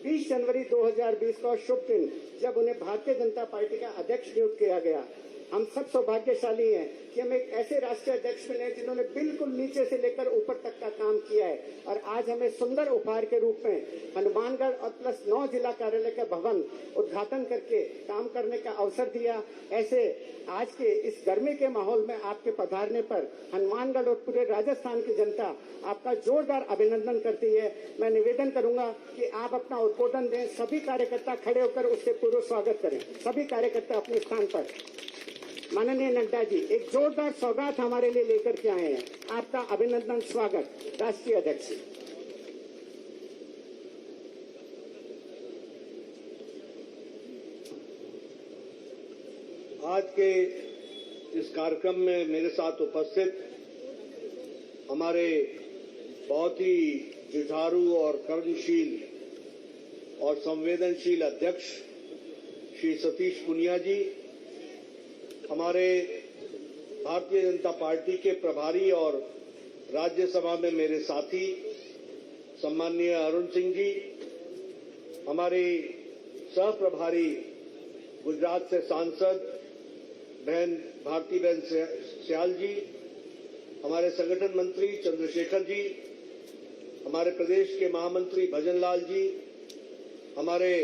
A: 20 जनवरी 2020 का शुभ दिन जब उन्हें भारतीय जनता पार्टी का अध्यक्ष नियुक्त किया गया। हम सब सौभाग्यशाली हैं कि हमें एक ऐसे राष्ट्रीय अध्यक्ष मिले जिन्होंने बिल्कुल नीचे से लेकर ऊपर तक का काम किया है और आज हमें सुंदर उपहार के रूप में हनुमानगढ़ और प्लस 9 जिला कार्यालय का भवन उद्घाटन करके काम करने का अवसर दिया। ऐसे आज के इस गर्मी के माहौल में आपके पधारने पर हनुमानगढ़ और पूरे राजस्थान की जनता आपका जोरदार अभिनंदन करती है। मैं निवेदन करूंगा कि आप अपना उद्बोधन दें, सभी कार्यकर्ता खड़े होकर उससे पूर्व स्वागत करें। सभी कार्यकर्ता अपने स्थान पर। माननीय नड्डा जी एक जोरदार सौगात हमारे लिए लेकर के आए हैं। आपका अभिनंदन, स्वागत राष्ट्रीय अध्यक्ष।
C: आज के इस कार्यक्रम में मेरे साथ उपस्थित हमारे बहुत ही जुझारू और कर्मशील और संवेदनशील अध्यक्ष श्री सतीश पुनिया जी, हमारे भारतीय जनता पार्टी के प्रभारी और राज्यसभा में मेरे साथी सम्माननीय अरुण सिंह जी, हमारे सह प्रभारी गुजरात से सांसद बहन भारती बहन स्याल जी, हमारे संगठन मंत्री चंद्रशेखर जी, हमारे प्रदेश के महामंत्री भजन लाल जी, हमारे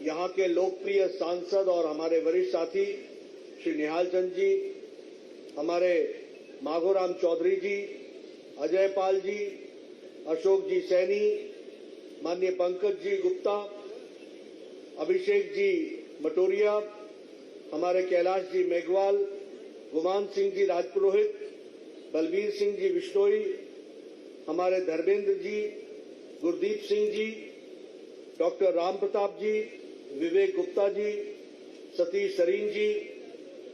C: यहाँ के लोकप्रिय सांसद और हमारे वरिष्ठ साथी श्री निहाल चंद जी, हमारे माघोराम चौधरी जी, अजय पाल जी, अशोक जी सैनी, माननीय पंकज जी गुप्ता, अभिषेक जी मटोरिया, हमारे कैलाश जी मेघवाल, गुमान सिंह जी राजपुरोहित, बलबीर सिंह जी बिश्नोई, हमारे धर्मेंद्र जी, गुरदीप सिंह जी, डॉक्टर राम प्रताप जी, विवेक गुप्ता जी, सतीश सरीन जी,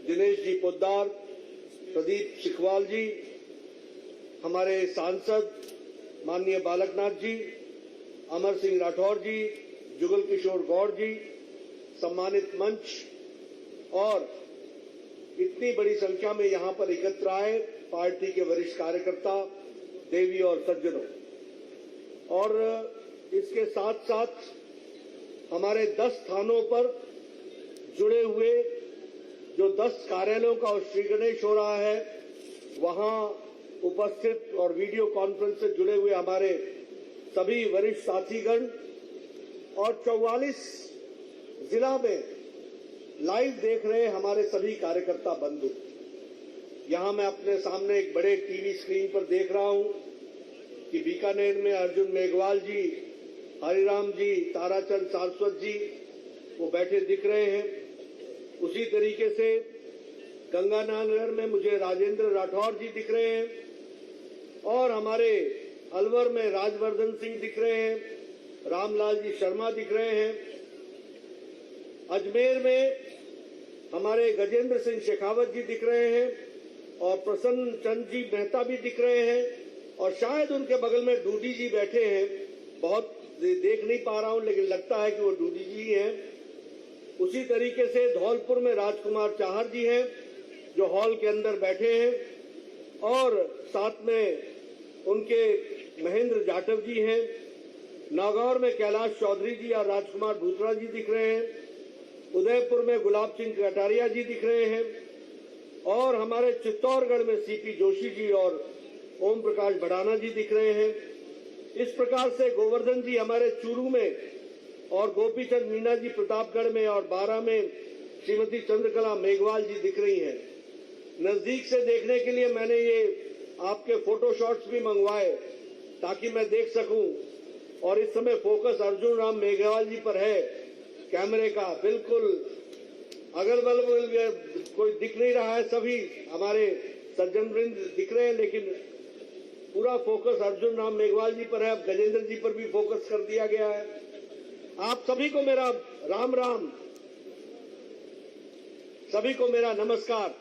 C: दिनेश जी पोद्दार, प्रदीप सिखवाल जी, हमारे सांसद माननीय बालकनाथ जी, अमर सिंह राठौर जी, जुगल किशोर गौड़ जी, सम्मानित मंच और इतनी बड़ी संख्या में यहाँ पर एकत्र आए पार्टी के वरिष्ठ कार्यकर्ता, देवी और सज्जनों, और इसके साथ साथ हमारे 10 स्थानों पर जुड़े हुए जो 10 कार्यालयों का श्री गणेश हो रहा है, वहां उपस्थित और वीडियो कॉन्फ्रेंस से जुड़े हुए हमारे सभी वरिष्ठ साथीगण और 44 जिला में लाइव देख रहे हमारे सभी कार्यकर्ता बंधु। यहां मैं अपने सामने एक बड़े टीवी स्क्रीन पर देख रहा हूं कि बीकानेर में अर्जुन मेघवाल जी, हरिराम जी, ताराचंद सारस्वत जी वो बैठे दिख रहे हैं। उसी तरीके से गंगानगर में मुझे राजेंद्र राठौर जी दिख रहे हैं और हमारे अलवर में राजवर्धन सिंह दिख रहे हैं, रामलाल जी शर्मा दिख रहे हैं। अजमेर में हमारे गजेंद्र सिंह शेखावत जी दिख रहे हैं और प्रसन्न चंद जी मेहता भी दिख रहे हैं और शायद उनके बगल में डूडी जी बैठे हैं। बहुत देख नहीं पा रहा हूं लेकिन लगता है कि वो डूडी जी हैं। उसी तरीके से धौलपुर में राजकुमार चाहर जी हैं जो हॉल के अंदर बैठे हैं और साथ में उनके महेंद्र जाटव जी हैं। नागौर में कैलाश चौधरी जी और राजकुमार भूतरा जी दिख रहे हैं। उदयपुर में गुलाब सिंह कटारिया जी दिख रहे हैं और हमारे चित्तौड़गढ़ में सीपी जोशी जी और ओम प्रकाश भड़ाना जी दिख रहे हैं। इस प्रकार से गोवर्धन जी हमारे चूरू में और गोपीचंद मीना जी प्रतापगढ़ में और 12 में श्रीमती चंद्रकला मेघवाल जी दिख रही हैं। नजदीक से देखने के लिए मैंने ये आपके फोटो शॉट्स भी मंगवाए ताकि मैं देख सकूं और इस समय फोकस अर्जुन राम मेघवाल जी पर है कैमरे का। बिल्कुल अगल बगल कोई दिख नहीं रहा है, सभी हमारे सज्जन वृंद दिख रहे हैं लेकिन पूरा फोकस अर्जुन राम मेघवाल जी पर है। अब गजेंद्र जी पर भी फोकस कर दिया गया है। आप सभी को मेरा राम राम, सभी को मेरा नमस्कार।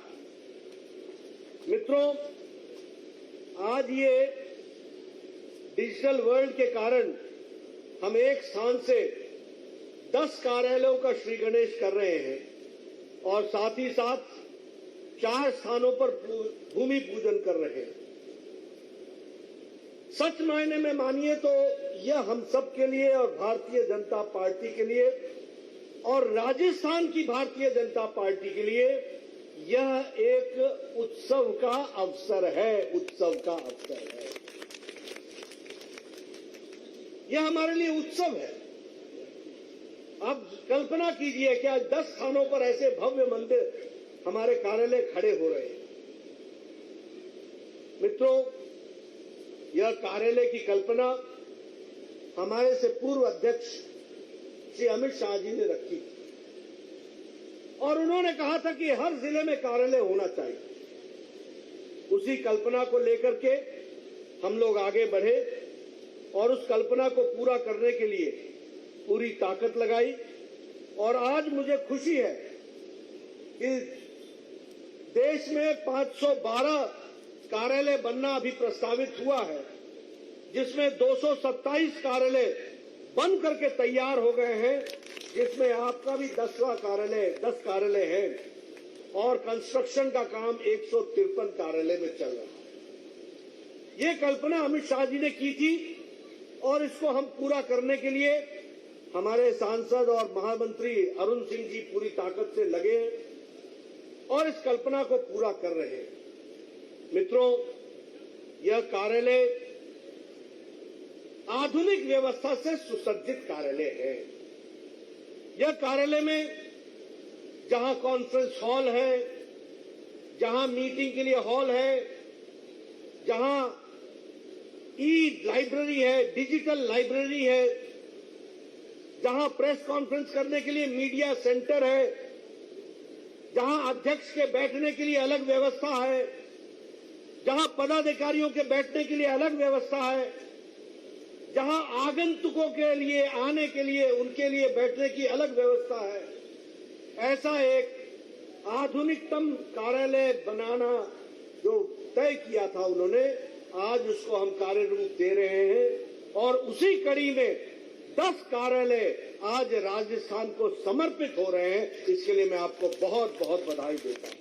C: मित्रों, आज ये डिजिटल वर्ल्ड के कारण हम एक स्थान से 10 कार्यालयों का श्री गणेश कर रहे हैं और साथ ही साथ 4 स्थानों पर भूमि पूजन कर रहे हैं। सच मायने में मानिए तो यह हम सब के लिए और भारतीय जनता पार्टी के लिए और राजस्थान की भारतीय जनता पार्टी के लिए यह एक उत्सव का अवसर है, उत्सव का अवसर है। यह हमारे लिए उत्सव है। अब कल्पना कीजिए कि आज 10 स्थानों पर ऐसे भव्य मंदिर हमारे कार्यालय खड़े हो रहे हैं। मित्रों, यह कार्यालय की कल्पना हमारे से पूर्व अध्यक्ष श्री अमित शाह जी ने रखी और उन्होंने कहा था कि हर जिले में कार्यालय होना चाहिए। उसी कल्पना को लेकर के हम लोग आगे बढ़े और उस कल्पना को पूरा करने के लिए पूरी ताकत लगाई और आज मुझे खुशी है कि देश में 512 कार्यालय बनना अभी प्रस्तावित हुआ है, जिसमें 227 कार्यालय बन करके तैयार हो गए हैं, जिसमें आपका भी 10 कार्यालय है और कंस्ट्रक्शन का काम 153 कार्यालय में चल रहा है। ये कल्पना अमित शाह जी ने की थी और इसको हम पूरा करने के लिए हमारे सांसद और महामंत्री अरुण सिंह जी पूरी ताकत से लगे और इस कल्पना को पूरा कर रहे हैं। मित्रों, यह कार्यालय आधुनिक व्यवस्था से सुसज्जित कार्यालय है। यह कार्यालय में जहां कॉन्फ्रेंस हॉल है, जहां मीटिंग के लिए हॉल है, जहां ई लाइब्रेरी है, डिजिटल लाइब्रेरी है, जहां प्रेस कॉन्फ्रेंस करने के लिए मीडिया सेंटर है, जहां अध्यक्ष के बैठने के लिए अलग व्यवस्था है, जहां पदाधिकारियों के बैठने के लिए अलग व्यवस्था है, जहां आगंतुकों के लिए आने के लिए उनके लिए बैठने की अलग व्यवस्था है, ऐसा एक आधुनिकतम कार्यालय बनाना जो तय किया था उन्होंने, आज उसको हम कार्य रूप दे रहे हैं। और उसी कड़ी में 10 कार्यालय आज राजस्थान को समर्पित हो रहे हैं। इसके लिए मैं आपको बहुत बहुत बधाई देता हूं।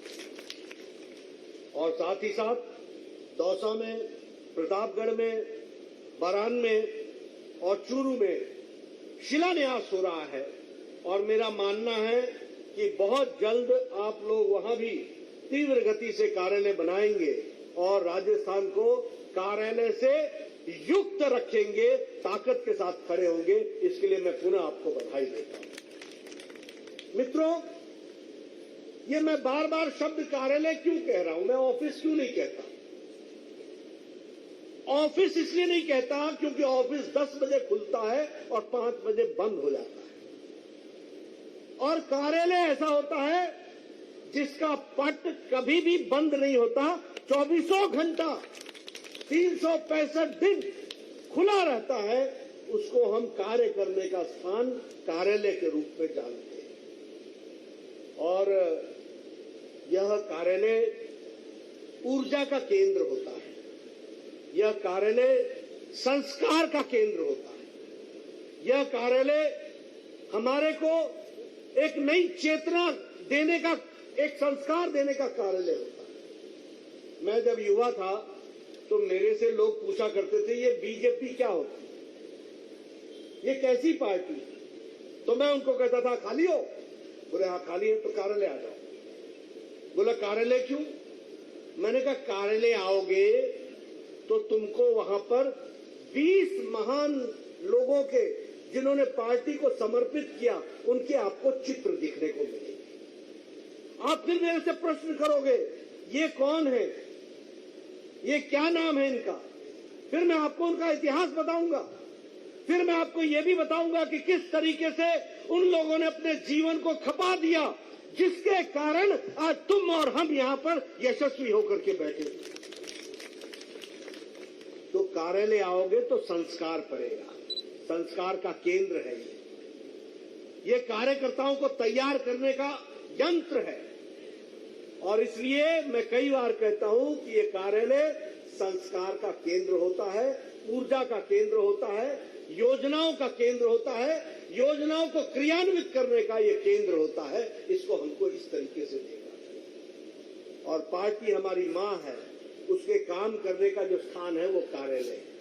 C: और साथ ही साथ दौसा में, प्रतापगढ़ में, बरान में और चूरू में शिलान्यास हो रहा है। और मेरा मानना है कि बहुत जल्द आप लोग वहां भी तीव्र गति से कार्यालय बनाएंगे और राजस्थान को कार्यालय से युक्त रखेंगे, ताकत के साथ खड़े होंगे। इसके लिए मैं पुनः आपको बधाई देता हूं। मित्रों, ये मैं बार बार शब्द कार्यालय क्यों कह रहा हूं, मैं ऑफिस क्यों नहीं कहता? ऑफिस इसलिए नहीं कहता क्योंकि ऑफिस 10 बजे खुलता है और 5 बजे बंद हो जाता है। और कार्यालय ऐसा होता है जिसका पट कभी भी बंद नहीं होता, 24 घंटा 365 दिन खुला रहता है। उसको हम कार्य करने का स्थान कार्यालय के रूप में जानते हैं। और यह कार्यालय ऊर्जा का केंद्र होता है, यह कार्यालय संस्कार का केंद्र होता है, यह कार्यालय हमारे को एक नई चेतना देने का, एक संस्कार देने का कार्यालय होता है। मैं जब युवा था तो मेरे से लोग पूछा करते थे, ये बीजेपी क्या होती है, ये कैसी पार्टी? तो मैं उनको कहता था खाली हो? बोले हाँ खाली है, तो कार्यालय आ जाओ। बोला कार्यालय क्यों? मैंने कहा कार्यालय आओगे तो तुमको वहां पर 20 महान लोगों के, जिन्होंने पार्टी को समर्पित किया, उनके आपको चित्र दिखने को मिलेंगे। आप फिर मेरे से प्रश्न करोगे ये कौन है, ये क्या नाम है इनका? फिर मैं आपको उनका इतिहास बताऊंगा। फिर मैं आपको यह भी बताऊंगा कि किस तरीके से उन लोगों ने अपने जीवन को खपा दिया, जिसके कारण आज तुम और हम यहां पर यशस्वी होकर के बैठे। तो कार्यालय आओगे तो संस्कार पड़ेगा, संस्कार का केंद्र है ये कार्यकर्ताओं को तैयार करने का यंत्र है। और इसलिए मैं कई बार कहता हूं कि ये कार्यालय संस्कार का केंद्र होता है, ऊर्जा का केंद्र होता है, योजनाओं का केंद्र होता है, योजनाओं को क्रियान्वित करने का ये केंद्र होता है। इसको हमको इस तरीके से देखना चाहिए। और पार्टी हमारी मां है, उसके काम करने का जो स्थान है वो कार्यालय है।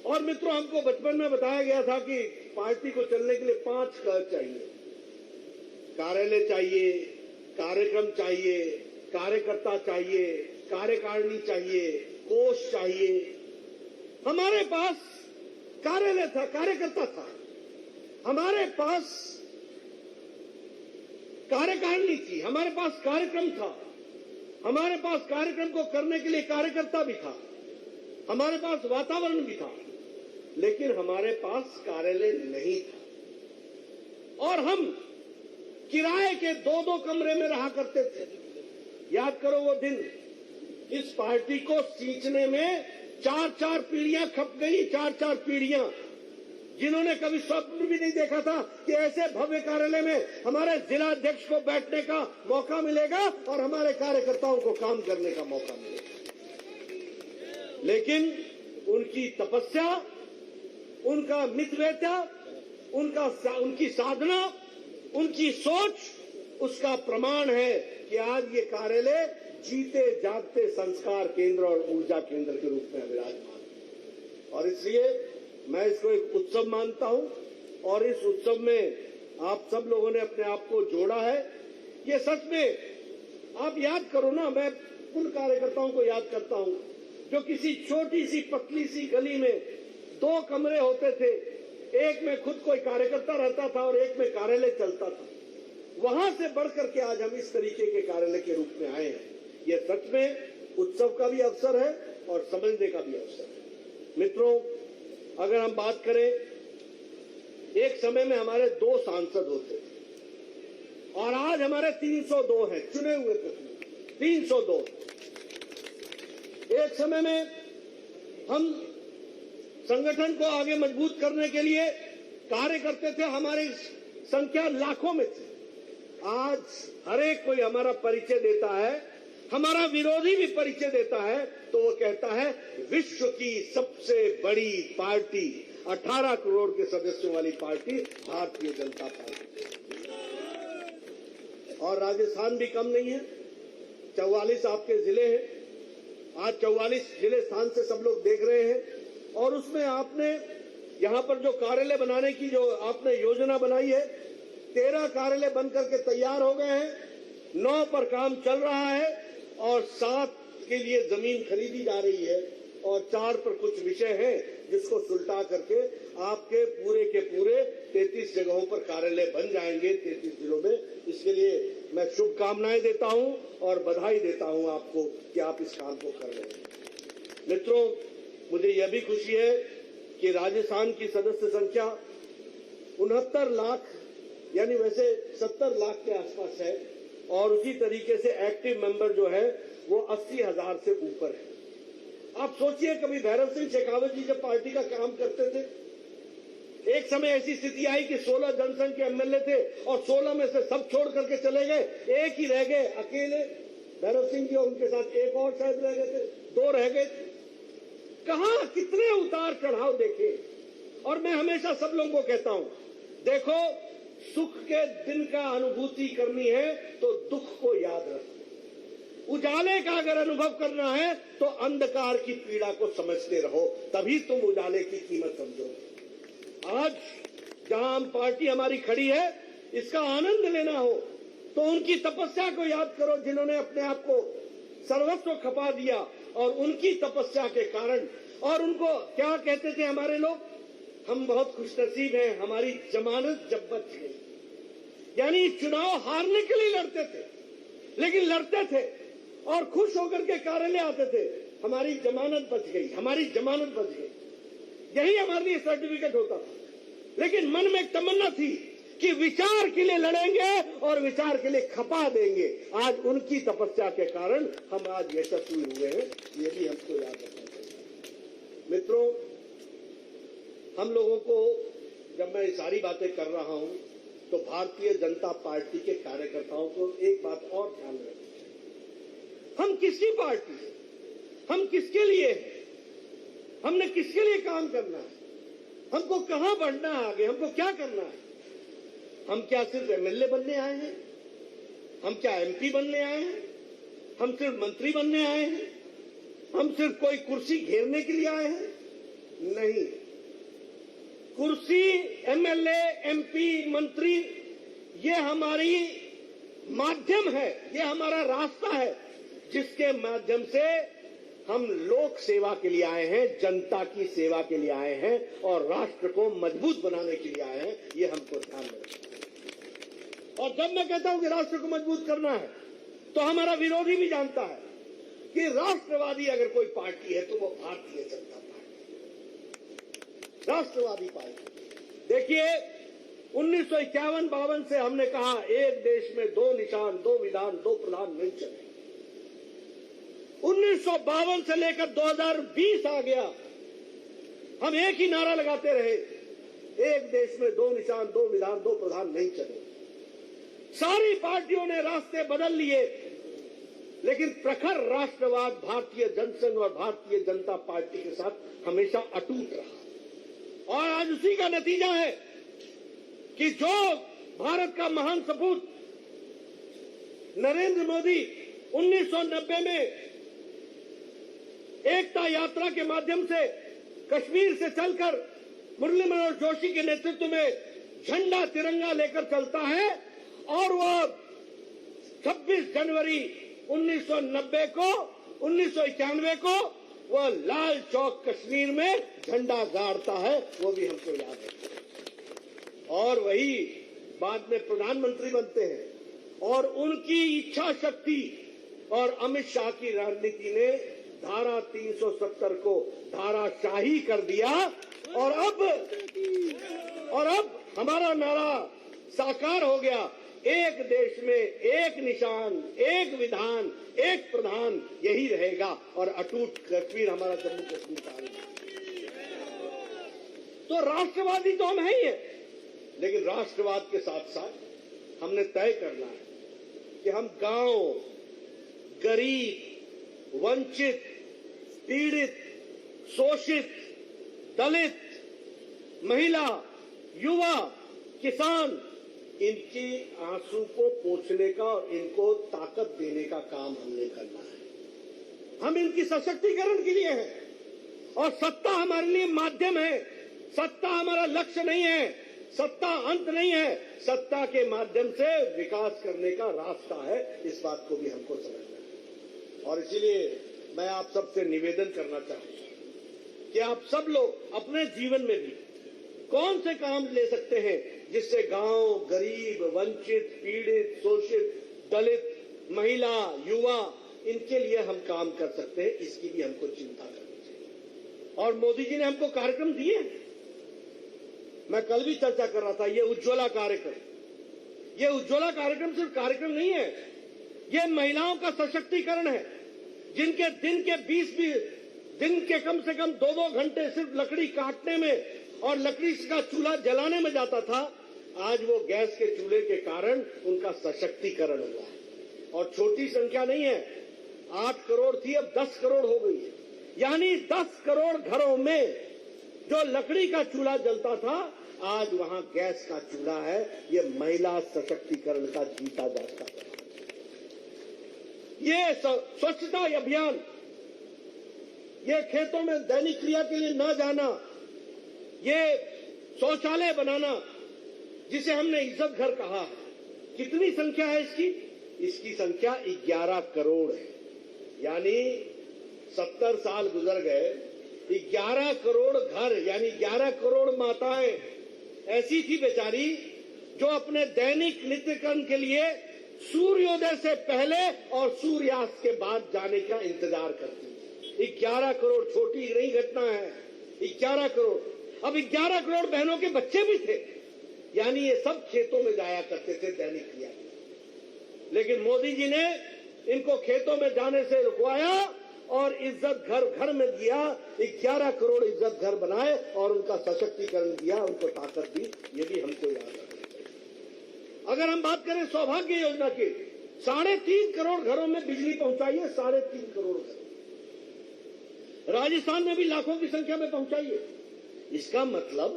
C: और मित्रों, हमको बचपन में बताया गया था कि पार्टी को चलने के लिए 5 क चाहिए, कार्यालय चाहिए, कार्यक्रम चाहिए, कार्यकर्ता चाहिए, कार्यकारिणी चाहिए, कोष चाहिए। हमारे पास कार्यालय था, कार्यकर्ता था, हमारे पास कार्यकारिणी थी, हमारे पास कार्यक्रम था, हमारे पास कार्यक्रम को करने के लिए कार्यकर्ता भी था, हमारे पास वातावरण भी था, लेकिन हमारे पास कार्यालय नहीं था। और हम किराए के 2-2 कमरे में रहा करते थे। याद करो वो दिन, इस पार्टी को सींचने में 4-4 पीढ़ियां खप गई, 4-4 पीढ़ियां, जिन्होंने कभी स्वप्न भी नहीं देखा था कि ऐसे भव्य कार्यालय में हमारे जिला अध्यक्ष को बैठने का मौका मिलेगा और हमारे कार्यकर्ताओं को काम करने का मौका मिलेगा। लेकिन उनकी तपस्या, उनका मितव्यता, उनकी साधना, उनकी सोच, उसका प्रमाण है कि आज ये कार्यालय जीते जागते संस्कार केंद्र और ऊर्जा केंद्र के रूप में विराजमान है। और इसलिए मैं इसको एक उत्सव मानता हूं। और इस उत्सव में आप सब लोगों ने अपने आप को जोड़ा है। ये सच में आप याद करो ना, मैं उन कार्यकर्ताओं को याद करता हूं जो किसी छोटी सी पतली सी गली में 2 कमरे होते थे, एक में खुद कोई कार्यकर्ता रहता था और एक में कार्यालय चलता था। वहां से बढ़कर के आज हम इस तरीके के कार्यालय के रूप में आए हैं। यह सच में उत्सव का भी अवसर है और समझने का भी अवसर है। मित्रों, अगर हम बात करें, एक समय में हमारे 2 सांसद होते थे और आज हमारे 302 हैं, चुने हुए प्रतिनिधि 302। एक समय में हम संगठन को आगे मजबूत करने के लिए कार्य करते थे, हमारी संख्या लाखों में थी। आज हर एक कोई हमारा परिचय देता है, हमारा विरोधी भी परिचय देता है, तो वो कहता है विश्व की सबसे बड़ी पार्टी, 18 करोड़ के सदस्यों वाली पार्टी भारतीय जनता पार्टी। और राजस्थान भी कम नहीं है, 44 आपके जिले हैं। आज 44 जिले स्थान से सब लोग देख रहे हैं और उसमें आपने यहां पर जो कार्यालय बनाने की जो आपने योजना बनाई है, 13 कार्यालय बनकर के तैयार हो गए हैं, 9 पर काम चल रहा है और 7 के लिए जमीन खरीदी जा रही है और 4 पर कुछ विषय हैं जिसको सुलटा करके आपके पूरे के पूरे 33 जगहों पर कार्यालय बन जाएंगे 33 जिलों में। इसके लिए मैं शुभकामनाएं देता हूं और बधाई देता हूं आपको कि आप इस काम को कर रहे हैं। मित्रों, मुझे यह भी खुशी है कि राजस्थान की सदस्य संख्या 69 लाख यानी वैसे 70 लाख के आसपास है और उसी तरीके से एक्टिव मेंबर जो है वो 80,000 से ऊपर है। आप सोचिए, कभी भैरव सिंह शेखावत जी जब पार्टी का काम करते थे, एक समय ऐसी स्थिति आई कि 16 जनसंघ के एमएलए थे और 16 में से सब छोड़ करके चले गए, एक ही रह गए अकेले भैरव सिंह जी और उनके साथ एक और शायद रह गए थे, 2 रह गए थे। कहां कितने उतार चढ़ाव देखे। और मैं हमेशा सब लोगों को कहता हूं, देखो, सुख के दिन का अनुभूति करनी है तो दुख को याद रखो। उजाले का अगर अनुभव करना है तो अंधकार की पीड़ा को समझते रहो, तभी तुम उजाले की कीमत समझोगे। आज जहां हम पार्टी हमारी खड़ी है, इसका आनंद लेना हो तो उनकी तपस्या को याद करो, जिन्होंने अपने आप को सर्वस्व खपा दिया और उनकी तपस्या के कारण। और उनको क्या कहते थे हमारे लोग, हम बहुत खुशनसीब हैं, हमारी जमानत जब बच गई। यानी चुनाव हारने के लिए लड़ते थे, लेकिन लड़ते थे और खुश होकर के कार्यालय आते थे, हमारी जमानत बच गई, हमारी जमानत बच गई। यही हमारे लिए सर्टिफिकेट होता था। लेकिन मन में एक तमन्ना थी कि विचार के लिए लड़ेंगे और विचार के लिए खपा देंगे। आज उनकी तपस्या के कारण हम आज यशस्वी हुए हैं, ये भी हमको याद रखना चाहिए। मित्रों, हम लोगों को, जब मैं ये सारी बातें कर रहा हूं, तो भारतीय जनता पार्टी के कार्यकर्ताओं को एक बात और ध्यान रखनी चाहिए। हम किसकी पार्टी है, हम किसके लिए हैं, हमने किसके लिए काम करना है, हमको कहां बढ़ना है आगे, हमको क्या करना है। हम क्या सिर्फ एमएलए बनने आए हैं, हम क्या एमपी बनने आए हैं, हम सिर्फ मंत्री बनने आए हैं, हम सिर्फ कोई कुर्सी घेरने के लिए आए हैं? नहीं। कुर्सी, एमएलए, एमपी, मंत्री, ये हमारी माध्यम है, ये हमारा रास्ता है, जिसके माध्यम से हम लोक सेवा के लिए आए हैं, जनता की सेवा के लिए आए हैं और राष्ट्र को मजबूत बनाने के लिए आए हैं। ये हमको ध्यान में रखना है। और जब मैं कहता हूं कि राष्ट्र को मजबूत करना है, तो हमारा विरोधी भी जानता है कि राष्ट्रवादी अगर कोई पार्टी है तो वो भारतीय जनता पार्टी, राष्ट्रवादी पार्टी। देखिए, 1951-52 से हमने कहा एक देश में 2 निशान, 2 विधान, 2 प्रधान नहीं चले। 1952 से लेकर 2020 आ गया, हम एक ही नारा लगाते रहे, एक देश में 2 निशान, 2 विधान, 2 प्रधान नहीं चले। सारी पार्टियों ने रास्ते बदल लिए, लेकिन प्रखर राष्ट्रवाद भारतीय जनसंघ और भारतीय जनता पार्टी के साथ हमेशा अटूट रहा। और आज उसी का नतीजा है कि जो भारत का महान सपूत नरेंद्र मोदी 1990 में एकता यात्रा के माध्यम से कश्मीर से चलकर मुरली मनोहर जोशी के नेतृत्व में झंडा तिरंगा लेकर चलता है और वह 26 जनवरी 1991 को वह लाल चौक कश्मीर में झंडा गाड़ता है, वो भी हमको याद है। और वही बाद में प्रधानमंत्री बनते हैं और उनकी इच्छा शक्ति और अमित शाह की राजनीति ने धारा 370 को धाराशाही कर दिया। और अब हमारा नारा साकार हो गया, एक देश में एक निशान, एक विधान, एक प्रधान, यही रहेगा और अटूट कश्मीर हमारा जम्मू कश्मीर का है। तो राष्ट्रवादी तो हम हैं ही हैं, लेकिन राष्ट्रवाद के साथ साथ हमने तय करना है कि हम गांव, गरीब, वंचित, पीड़ित, शोषित, दलित, महिला, युवा, किसान, इनकी आंसू को पोंछने का और इनको ताकत देने का काम हमने करना है। हम इनकी सशक्तिकरण के लिए हैं और सत्ता हमारे लिए माध्यम है। सत्ता हमारा लक्ष्य नहीं है, सत्ता अंत नहीं है, सत्ता के माध्यम से विकास करने का रास्ता है। इस बात को भी हमको समझना है और इसीलिए मैं आप सबसे निवेदन करना चाहूंगा कि आप सब लोग अपने जीवन में भी कौन से काम ले सकते हैं जिससे गांव, गरीब, वंचित, पीड़ित, शोषित, दलित, महिला, युवा, इनके लिए हम काम कर सकते हैं, इसकी भी हमको चिंता करनी चाहिए। और मोदी जी ने हमको कार्यक्रम दिए। मैं कल भी चर्चा कर रहा था, ये उज्ज्वला कार्यक्रम, ये उज्ज्वला कार्यक्रम सिर्फ कार्यक्रम नहीं है, ये महिलाओं का सशक्तिकरण है। जिनके दिन के कम से कम 2-2 घंटे सिर्फ लकड़ी काटने में और लकड़ी का चूल्हा जलाने में जाता था, आज वो गैस के चूल्हे के कारण उनका सशक्तिकरण हुआ है। और छोटी संख्या नहीं है, 8 करोड़ थी, अब 10 करोड़ हो गई है। यानी 10 करोड़ घरों में जो लकड़ी का चूल्हा जलता था, आज वहां गैस का चूल्हा है। ये महिला सशक्तिकरण का जीता जागता है। ये स्वच्छता अभियान, ये खेतों में दैनिक क्रिया के लिए न जाना, ये शौचालय बनाना, जिसे हमने इज्जत घर कहा है, कितनी संख्या है इसकी? इसकी संख्या 11 करोड़ है। यानी 70 साल गुजर गए, 11 करोड़ घर, यानी 11 करोड़ माताएं ऐसी थी बेचारी जो अपने दैनिक नित्यकर्म के लिए सूर्योदय से पहले और सूर्यास्त के बाद जाने का इंतजार करती। 11 करोड़ छोटी नहीं घटना है, 11 करोड़। अब 11 करोड़ बहनों के बच्चे भी थे, यानी ये सब खेतों में जाया करते थे दैनिक क्रिया। लेकिन मोदी जी ने इनको खेतों में जाने से रुकवाया और इज्जत घर घर में दिया। 11 करोड़ इज्जत घर बनाए और उनका सशक्तिकरण दिया, उनको ताकत दी। ये भी हमको याद रखना चाहिए। अगर हम बात करें सौभाग्य योजना की, 3.5 करोड़ घरों में बिजली पहुंचाइए, 3.5 करोड़ घर। राजस्थान में भी लाखों की संख्या में पहुंचाइए। इसका मतलब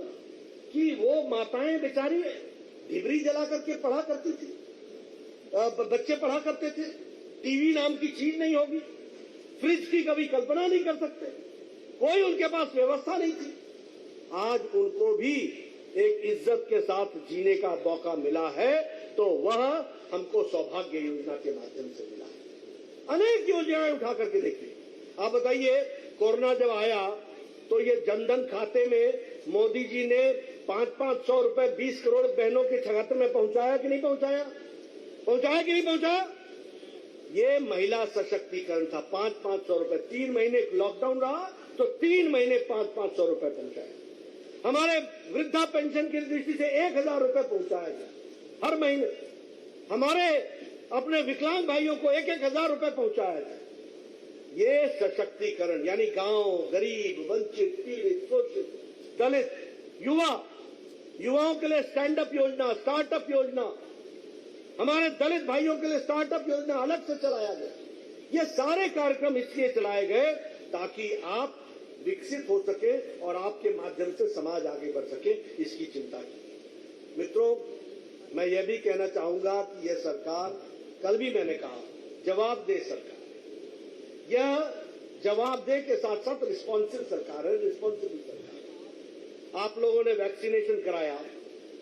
C: कि वो माताएं बेचारी डिबरी जला करके पढ़ा करती थी, बच्चे पढ़ा करते थे। टीवी नाम की चीज नहीं होगी, फ्रिज की कभी कल्पना नहीं कर सकते, कोई उनके पास व्यवस्था नहीं थी। आज उनको भी एक इज्जत के साथ जीने का मौका मिला है, तो वह हमको सौभाग्य योजना के माध्यम से मिला है। अनेक योजनाएं उठा करके देखिए। आप बताइए, कोरोना जब आया तो ये जनधन खाते में मोदी जी ने 500-500 रुपए 20 करोड़ बहनों के खाते में पहुंचाया कि नहीं पहुंचाया? पहुंचाया कि नहीं पहुंचाया? ये महिला सशक्तिकरण था। 500-500 रुपए, 3 महीने लॉकडाउन रहा तो 3 महीने 500-500 रुपए पहुंचाया। हमारे वृद्धा पेंशन की दृष्टि से 1000 रुपए पहुंचाया गया हर महीने। हमारे अपने विकलांग भाइयों को 1-1 रुपए पहुंचाया गया। ये सशक्तिकरण, यानी गांव, गरीब, वंचित, पीड़ित, शोषित, दलित, युवाओं के लिए स्टैंड अप योजना, स्टार्टअप योजना, हमारे दलित भाइयों के लिए स्टार्टअप योजना अलग से चलाया गया। ये सारे कार्यक्रम इसलिए चलाए गए ताकि आप विकसित हो सके और आपके माध्यम से समाज आगे बढ़ सके, इसकी चिंता की। मित्रों, मैं ये भी कहना चाहूंगा कि यह सरकार, कल भी मैंने कहा, जवाबदेह सरकार, यह जवाबदेह के साथ साथ रिस्पॉन्सिव सरकार है, रिस्पॉन्सिबल सरकार। आप लोगों ने वैक्सीनेशन कराया,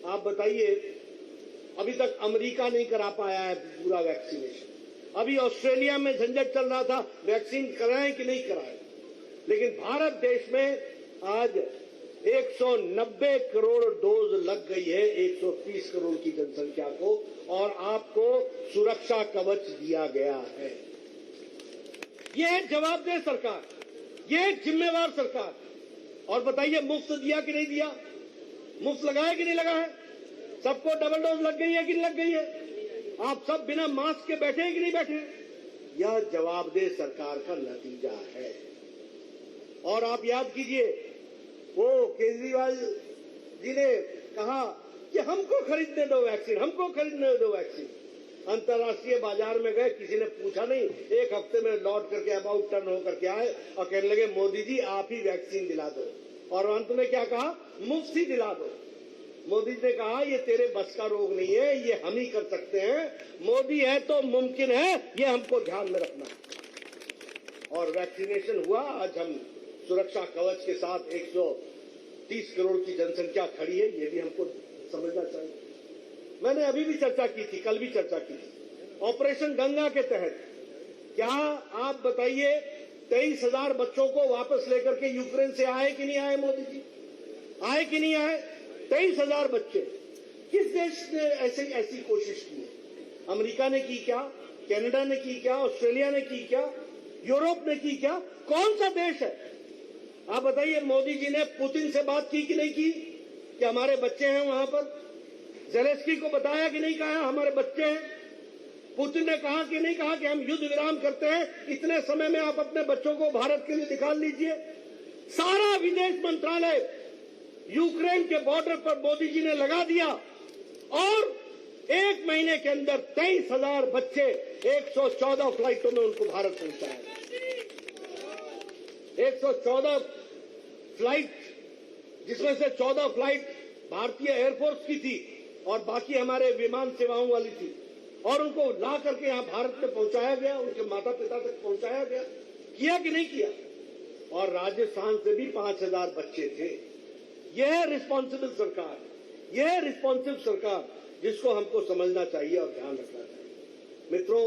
C: आप बताइए, अभी तक अमेरिका नहीं करा पाया है पूरा वैक्सीनेशन। अभी ऑस्ट्रेलिया में झंझट चल रहा था, वैक्सीन कराएं कि नहीं कराएं। लेकिन भारत देश में आज 190 करोड़ डोज लग गई है 130 करोड़ की जनसंख्या को, और आपको सुरक्षा कवच दिया गया है। ये है जवाबदेह सरकार, ये है जिम्मेवार सरकार। और बताइए मुफ्त दिया कि नहीं दिया, मुफ्त लगाया कि नहीं लगाया, सबको डबल डोज लग गई है कि नहीं लग गई है, आप सब बिना मास्क के बैठे हैं कि नहीं बैठे। यह जवाबदेह सरकार का नतीजा है। और आप याद कीजिए, वो केजरीवाल जी ने कहा कि हमको खरीदने दो वैक्सीन, हमको खरीदने दो वैक्सीन। अंतर्राष्ट्रीय बाजार में गए, किसी ने पूछा नहीं, एक हफ्ते में लौट करके अबाउट टर्न होकर के आए और कहने लगे मोदी जी आप ही वैक्सीन दिला दो। और अंत में क्या कहा, मुफ्त ही दिला दो। मोदी जी ने कहा ये तेरे बस का रोग नहीं है, ये हम ही कर सकते हैं, मोदी है तो मुमकिन है, ये हमको ध्यान में रखना है। और वैक्सीनेशन हुआ। आज हम सुरक्षा कवच के साथ 130 करोड़ की जनसंख्या खड़ी है, ये भी हमको समझना चाहिए। मैंने अभी भी चर्चा की थी, कल भी चर्चा की थी, ऑपरेशन गंगा के तहत क्या आप बताइए 23,000 बच्चों को वापस लेकर के यूक्रेन से आए कि नहीं आए, मोदी जी आए कि नहीं आए। 23,000 बच्चे, किस देश ने ऐसी कोशिश की है? अमेरिका ने की क्या, कनाडा ने की क्या, ऑस्ट्रेलिया ने की क्या, यूरोप ने की क्या, कौन सा देश है? आप बताइए। मोदी जी ने पुतिन से बात की कि नहीं की कि हमारे बच्चे हैं वहां पर? ज़ेलेंस्की को बताया कि नहीं कहा हमारे बच्चे हैं? पुतिन ने कहा कि नहीं कहा कि हम युद्ध विराम करते हैं, इतने समय में आप अपने बच्चों को भारत के लिए निकाल लीजिए? सारा विदेश मंत्रालय यूक्रेन के बॉर्डर पर मोदी जी ने लगा दिया, और 1 महीने के अंदर 23,000 बच्चे 114 फ्लाइटों में उनको भारत पहुंचाया। 114 फ्लाइट, जिसमें से 14 फ्लाइट भारतीय एयरफोर्स की थी और बाकी हमारे विमान सेवाओं वाली थी, और उनको ला करके यहाँ भारत में पहुंचाया गया, उनके माता पिता तक पहुंचाया गया। किया कि नहीं किया? और राजस्थान से भी 5,000 बच्चे थे। यह है रिस्पॉन्सिबल सरकार, यह है रिस्पॉन्सिबल सरकार जिसको हमको समझना चाहिए और ध्यान रखना चाहिए। मित्रों,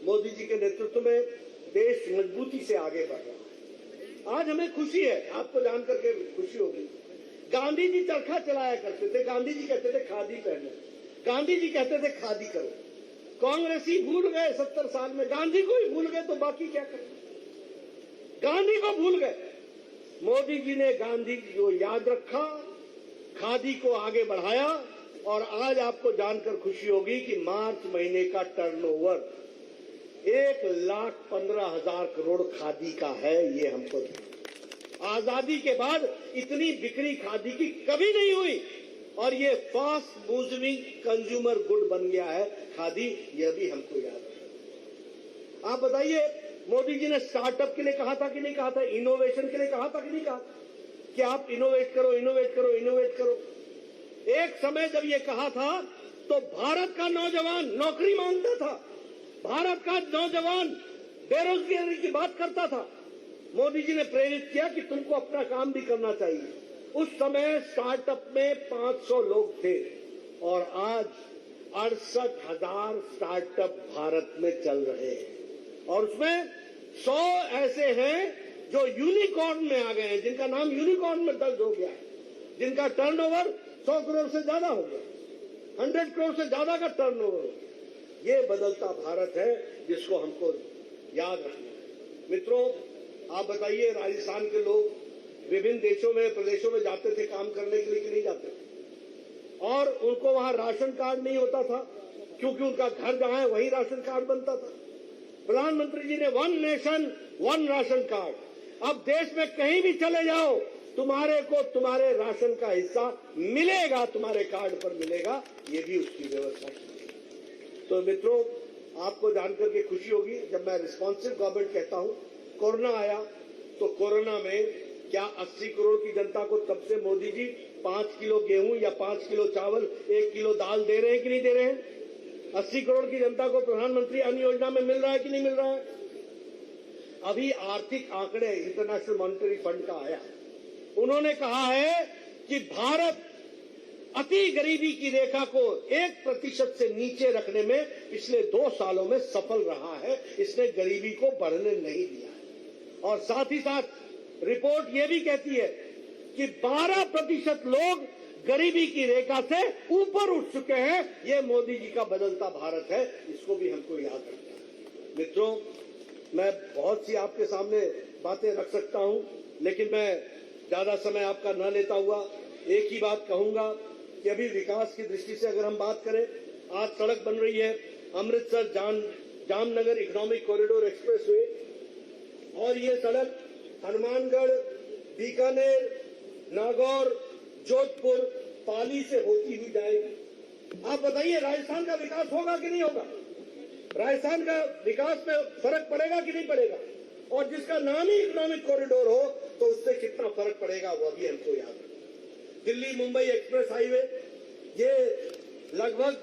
C: मोदी जी के नेतृत्व में देश मजबूती से आगे बढ़ रहा है। आज हमें खुशी है, आपको जानकर के खुशी होगी। गांधी जी चरखा चलाया करते थे, गांधी जी कहते थे खादी पहनो, गांधी जी कहते थे खादी करो। कांग्रेसी भूल गए 70 साल में, गांधी को ही भूल गए तो बाकी क्या करें? गांधी को भूल गए। मोदी जी ने गांधी जी को याद रखा, खादी को आगे बढ़ाया, और आज आपको जानकर खुशी होगी कि मार्च महीने का टर्नओवर 1,15,000 करोड़ खादी का है। ये हमको आजादी के बाद इतनी बिक्री खादी की कभी नहीं हुई, और ये फास्ट मूविंग कंज्यूमर गुड बन गया है खादी, यह भी हमको याद है। आप बताइए, मोदी जी ने स्टार्टअप के लिए कहा था कि नहीं कहा था, इनोवेशन के लिए कहा था कि नहीं कहा कि आप इनोवेट करो, इनोवेट करो, इनोवेट करो। एक समय जब ये कहा था तो भारत का नौजवान नौकरी मांगता था, भारत का नौजवान बेरोजगारी की बात करता था। मोदी जी ने प्रेरित किया कि तुमको अपना काम भी करना चाहिए। उस समय स्टार्टअप में 500 लोग थे, और आज 68,000 स्टार्टअप भारत में चल रहे हैं, और उसमें 100 ऐसे हैं जो यूनिकॉर्न में आ गए हैं, जिनका नाम यूनिकॉर्न में दर्ज हो गया है, जिनका टर्नओवर 100 करोड़ से ज्यादा हो गया, 100 करोड़ से ज्यादा का टर्नओवर। ये बदलता भारत है जिसको हमको याद रखना है। मित्रों, आप बताइए, राजस्थान के लोग विभिन्न देशों में, प्रदेशों में जाते थे काम करने के लिए कि नहीं जाते? और उनको वहां राशन कार्ड नहीं होता था, क्योंकि उनका घर जहां है वहीं राशन कार्ड बनता था। प्रधानमंत्री जी ने 1 नेशन 1 राशन कार्ड। अब देश में कहीं भी चले जाओ, तुम्हारे को तुम्हारे राशन का हिस्सा मिलेगा, तुम्हारे कार्ड पर मिलेगा। ये भी उसकी व्यवस्था की। तो मित्रों, आपको जानकर के खुशी होगी, जब मैं रिस्पॉन्सिव गवर्नमेंट कहता हूं, कोरोना आया तो कोरोना में क्या 80 करोड़ की जनता को तब से मोदी जी 5 किलो गेहूं या 5 किलो चावल, 1 किलो दाल दे रहे हैं कि नहीं दे रहे हैं? 80 करोड़ की जनता को प्रधानमंत्री अन्न योजना में मिल रहा है कि नहीं मिल रहा है? अभी आर्थिक आंकड़े इंटरनेशनल मॉनिटरी फंड का आया, उन्होंने कहा है कि भारत अति गरीबी की रेखा को 1% से नीचे रखने में पिछले 2 सालों में सफल रहा है। इसने गरीबी को बढ़ने नहीं दिया है, और साथ ही साथ रिपोर्ट ये भी कहती है कि 12% लोग गरीबी की रेखा से ऊपर उठ चुके हैं। ये मोदी जी का बदलता भारत है, इसको भी हमको याद रखना है। मित्रों, मैं बहुत सी आपके सामने बातें रख सकता हूं, लेकिन मैं ज्यादा समय आपका न लेता हुआ एक ही बात कहूंगा कि अभी विकास की दृष्टि से अगर हम बात करें, आज सड़क बन रही है Amritsar Jamnagar economic corridor expressway, और ये सड़क हनुमानगढ़, बीकानेर, नागौर, जोधपुर, पाली से होती हुई जाएगी। आप बताइए, राजस्थान का विकास होगा कि नहीं होगा? राजस्थान का विकास में फर्क पड़ेगा कि नहीं पड़ेगा? और जिसका नाम ही इकोनॉमिक कॉरिडोर हो तो उससे कितना फर्क पड़ेगा वो भी हमको याद रखना। दिल्ली मुंबई एक्सप्रेस हाईवे, ये लगभग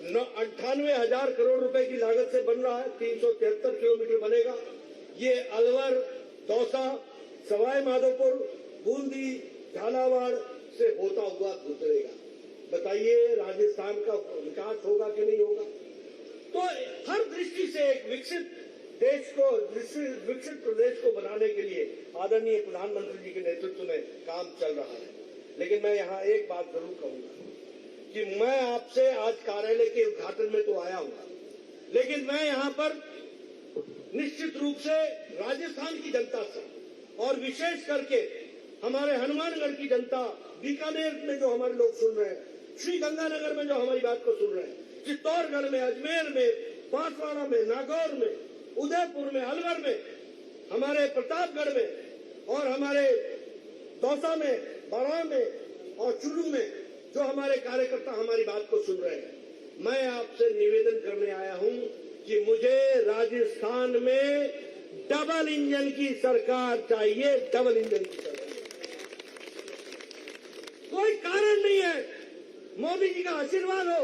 C: 98,000 करोड़ रुपए की लागत से बन रहा है, 373 किलोमीटर बनेगा। ये अलवर, दौसा, सवाई माधोपुर, बूंदी, झालावाड़ से होता हुआ गुजरेगा। बताइए, राजस्थान का विकास होगा कि नहीं होगा? तो हर दृष्टि से एक विकसित प्रदेश को बनाने के लिए आदरणीय प्रधानमंत्री जी के नेतृत्व में काम चल रहा है। लेकिन मैं यहाँ एक बात जरूर कहूंगा कि मैं आपसे आज कार्यालय के उद्घाटन में तो आया हूँ, लेकिन मैं यहाँ पर निश्चित रूप से राजस्थान की जनता से और विशेष करके हमारे हनुमानगढ़ की जनता, बीकानेर में जो हमारे लोग सुन रहे हैं, श्री गंगानगर में जो हमारी बात को सुन रहे हैं, चित्तौड़गढ़ में, अजमेर में, बांसवाड़ा में, नागौर में, उदयपुर में, अलवर में, हमारे प्रतापगढ़ में और हमारे दौसा में, बारां में और चुरू में जो हमारे कार्यकर्ता हमारी बात को सुन रहे हैं, मैं आपसे निवेदन करने आया हूं कि मुझे राजस्थान में डबल इंजन की सरकार चाहिए। डबल इंजन की सरकार, कोई कारण नहीं है मोदी जी का आशीर्वाद हो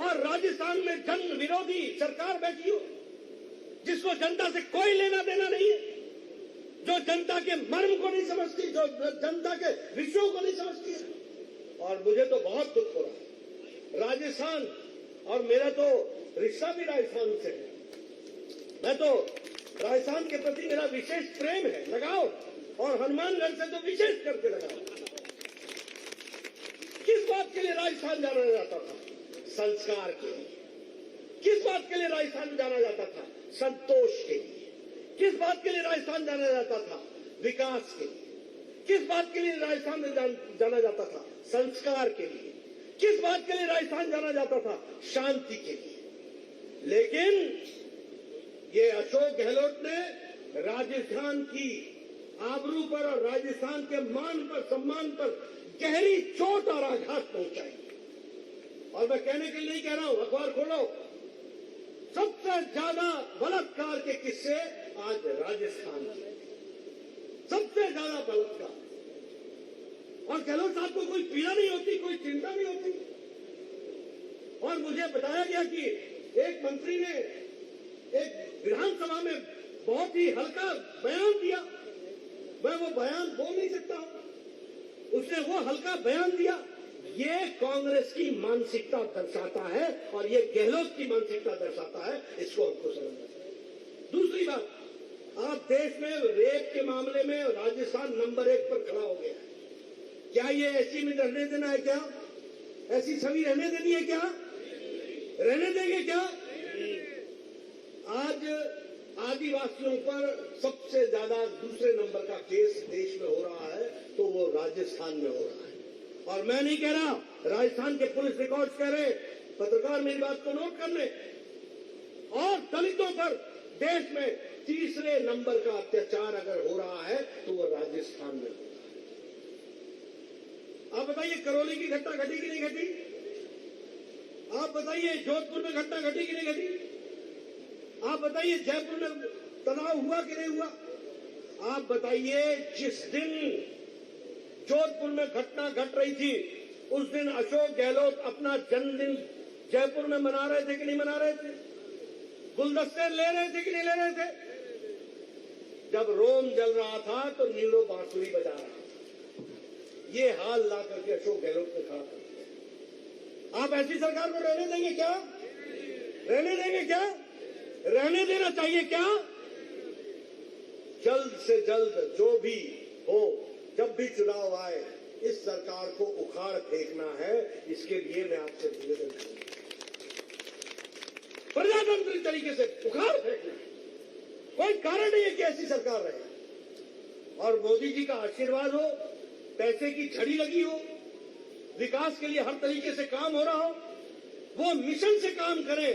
C: और राजस्थान में जन विरोधी सरकार बैठी हो, जिसको जनता से कोई लेना देना नहीं है, जो जनता के मर्म को नहीं समझती, जो जनता के विषयों को नहीं समझती है। और मुझे तो बहुत दुख हो रहा है। राजस्थान, और मेरा तो रिश्ता भी राजस्थान से है, मैं तो राजस्थान के प्रति मेरा विशेष प्रेम है, लगाओ, और हनुमानगढ़ से तो विशेष करके लगाओ। किस बात के लिए राजस्थान जाना जाता था? संस्कार के लिए। किस बात के लिए राजस्थान जाना जाता था? संतोष के लिए। किस बात के लिए राजस्थान जाना जाता था? विकास के लिए। किस बात के लिए राजस्थान में जाना जाता था? संस्कार के लिए। किस बात के लिए राजस्थान जाना जाता था? शांति के लिए। लेकिन ये अशोक गहलोत ने राजस्थान की आबरू पर और राजस्थान के मान पर, सम्मान पर गहरी चोट और आघात पहुंचाई। और मैं कहने के लिए नहीं कह रहा हूं, अखबार खोलो, सबसे ज्यादा बलात्कार के किस्से आज राजस्थान के, सबसे ज्यादा बलात्कार। और गहलोत साहब को कोई पीड़ा नहीं होती, कोई चिंता नहीं होती। और मुझे बताया गया कि एक मंत्री ने एक विधानसभा में बहुत ही हल्का बयान दिया। मैं वो बयान बोल नहीं सकता हूं, उसने वो हल्का बयान दिया। ये कांग्रेस की मानसिकता दर्शाता है और ये गहलोत की मानसिकता दर्शाता है, इसको हमको समझना चाहिए। दूसरी बात, आप देश में रेप के मामले में राजस्थान नंबर 1 पर खड़ा हो गया है। क्या ये ऐसी में रहने देना है? क्या ऐसी छवि रहने देनी है? क्या रहने देंगे? क्या आज आदिवासियों पर सबसे ज्यादा दूसरे नंबर का केस देश में हो रहा है, तो वो राजस्थान में हो रहा है। और मैं नहीं कह रहा, राजस्थान के पुलिस रिकॉर्ड्स कह रहे, पत्रकार मेरी बात को नोट कर ले। और दलितों पर देश में तीसरे नंबर का अत्याचार अगर हो रहा है तो वो राजस्थान में हो रहा है। आप बताइए, करौली की घटना घटी कि नहीं घटी? आप बताइए, जोधपुर में घटना घटी कि नहीं घटी? आप बताइए, जयपुर में तनाव हुआ कि नहीं हुआ? आप बताइए, जिस दिन जोधपुर में घटना घट रही थी, उस दिन अशोक गहलोत अपना जन्मदिन जयपुर में मना रहे थे कि नहीं मना रहे थे? गुलदस्ते ले रहे थे कि नहीं ले रहे थे? जब रोम जल रहा था तो नीलो बांसुरी बजा रहा था। ये हाल ला करके अशोक गहलोत ने खड़ा कर दिया। आप ऐसी सरकार को रहने देंगे क्या? रहने देंगे क्या? रहने देना चाहिए क्या? जल्द से जल्द जो भी हो, जब भी चुनाव आए, इस सरकार को उखाड़ फेंकना है। इसके लिए मैं आपसे निवेदन करूंगा, प्रजातांत्रिक तरीके से उखाड़ फेंकना। कोई कारण नहीं है कि ऐसी सरकार रहे और मोदी जी का आशीर्वाद हो, पैसे की झड़ी लगी हो, विकास के लिए हर तरीके से काम हो रहा हो, वो मिशन से काम करे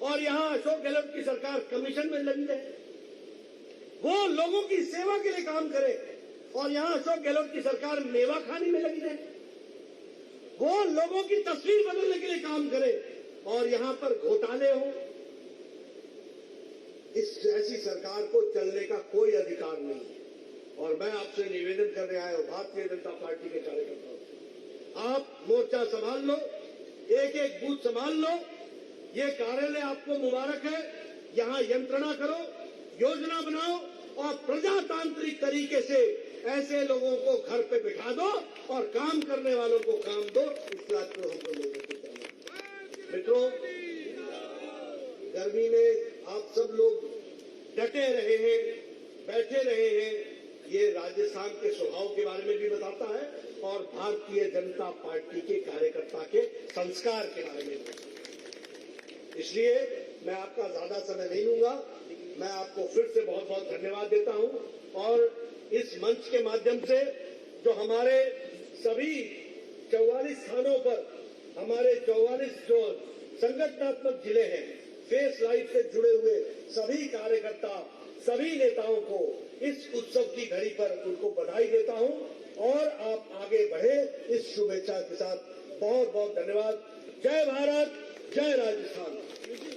C: और यहां अशोक गहलोत की सरकार कमीशन में लगी रहे। वो लोगों की सेवा के लिए काम करे और यहां अशोक गहलोत की सरकार मेवा खाने में लगी रहे। वो लोगों की तस्वीर बदलने के लिए काम करे और यहां पर घोटाले हो। इस ऐसी सरकार को चलने का कोई अधिकार नहीं है। और मैं आपसे निवेदन करने आया हूं, भारतीय जनता पार्टी के कार्यकर्ताओं से, आप मोर्चा संभाल लो, एक एक बूथ संभाल लो। ये कार्यालय आपको मुबारक है। यहां यंत्रणा करो, योजना बनाओ और प्रजातांत्रिक तरीके से ऐसे लोगों को घर पे बिठा दो और काम करने वालों को काम दो। इस बात को हमको लोगों को करना। मित्रों, गर्मी में आप सब लोग डटे रहे हैं, बैठे रहे हैं, ये राजस्थान के स्वभाव के बारे में भी बताता है और भारतीय जनता पार्टी के कार्यकर्ता के संस्कार के बारे में बताता है। इसलिए मैं आपका ज्यादा समय नहीं लूंगा। मैं आपको फिर से बहुत बहुत धन्यवाद देता हूं और इस मंच के माध्यम से जो हमारे सभी 44 स्थानों पर हमारे 44 जो संगठनात्मक जिले हैं, फेस लाइफ से जुड़े हुए सभी कार्यकर्ता, सभी नेताओं को इस उत्सव की घड़ी पर उनको बधाई देता हूं और आप आगे बढ़े इस शुभेच्छा के साथ। बहुत बहुत धन्यवाद। जय भारत, जय राजस्थान।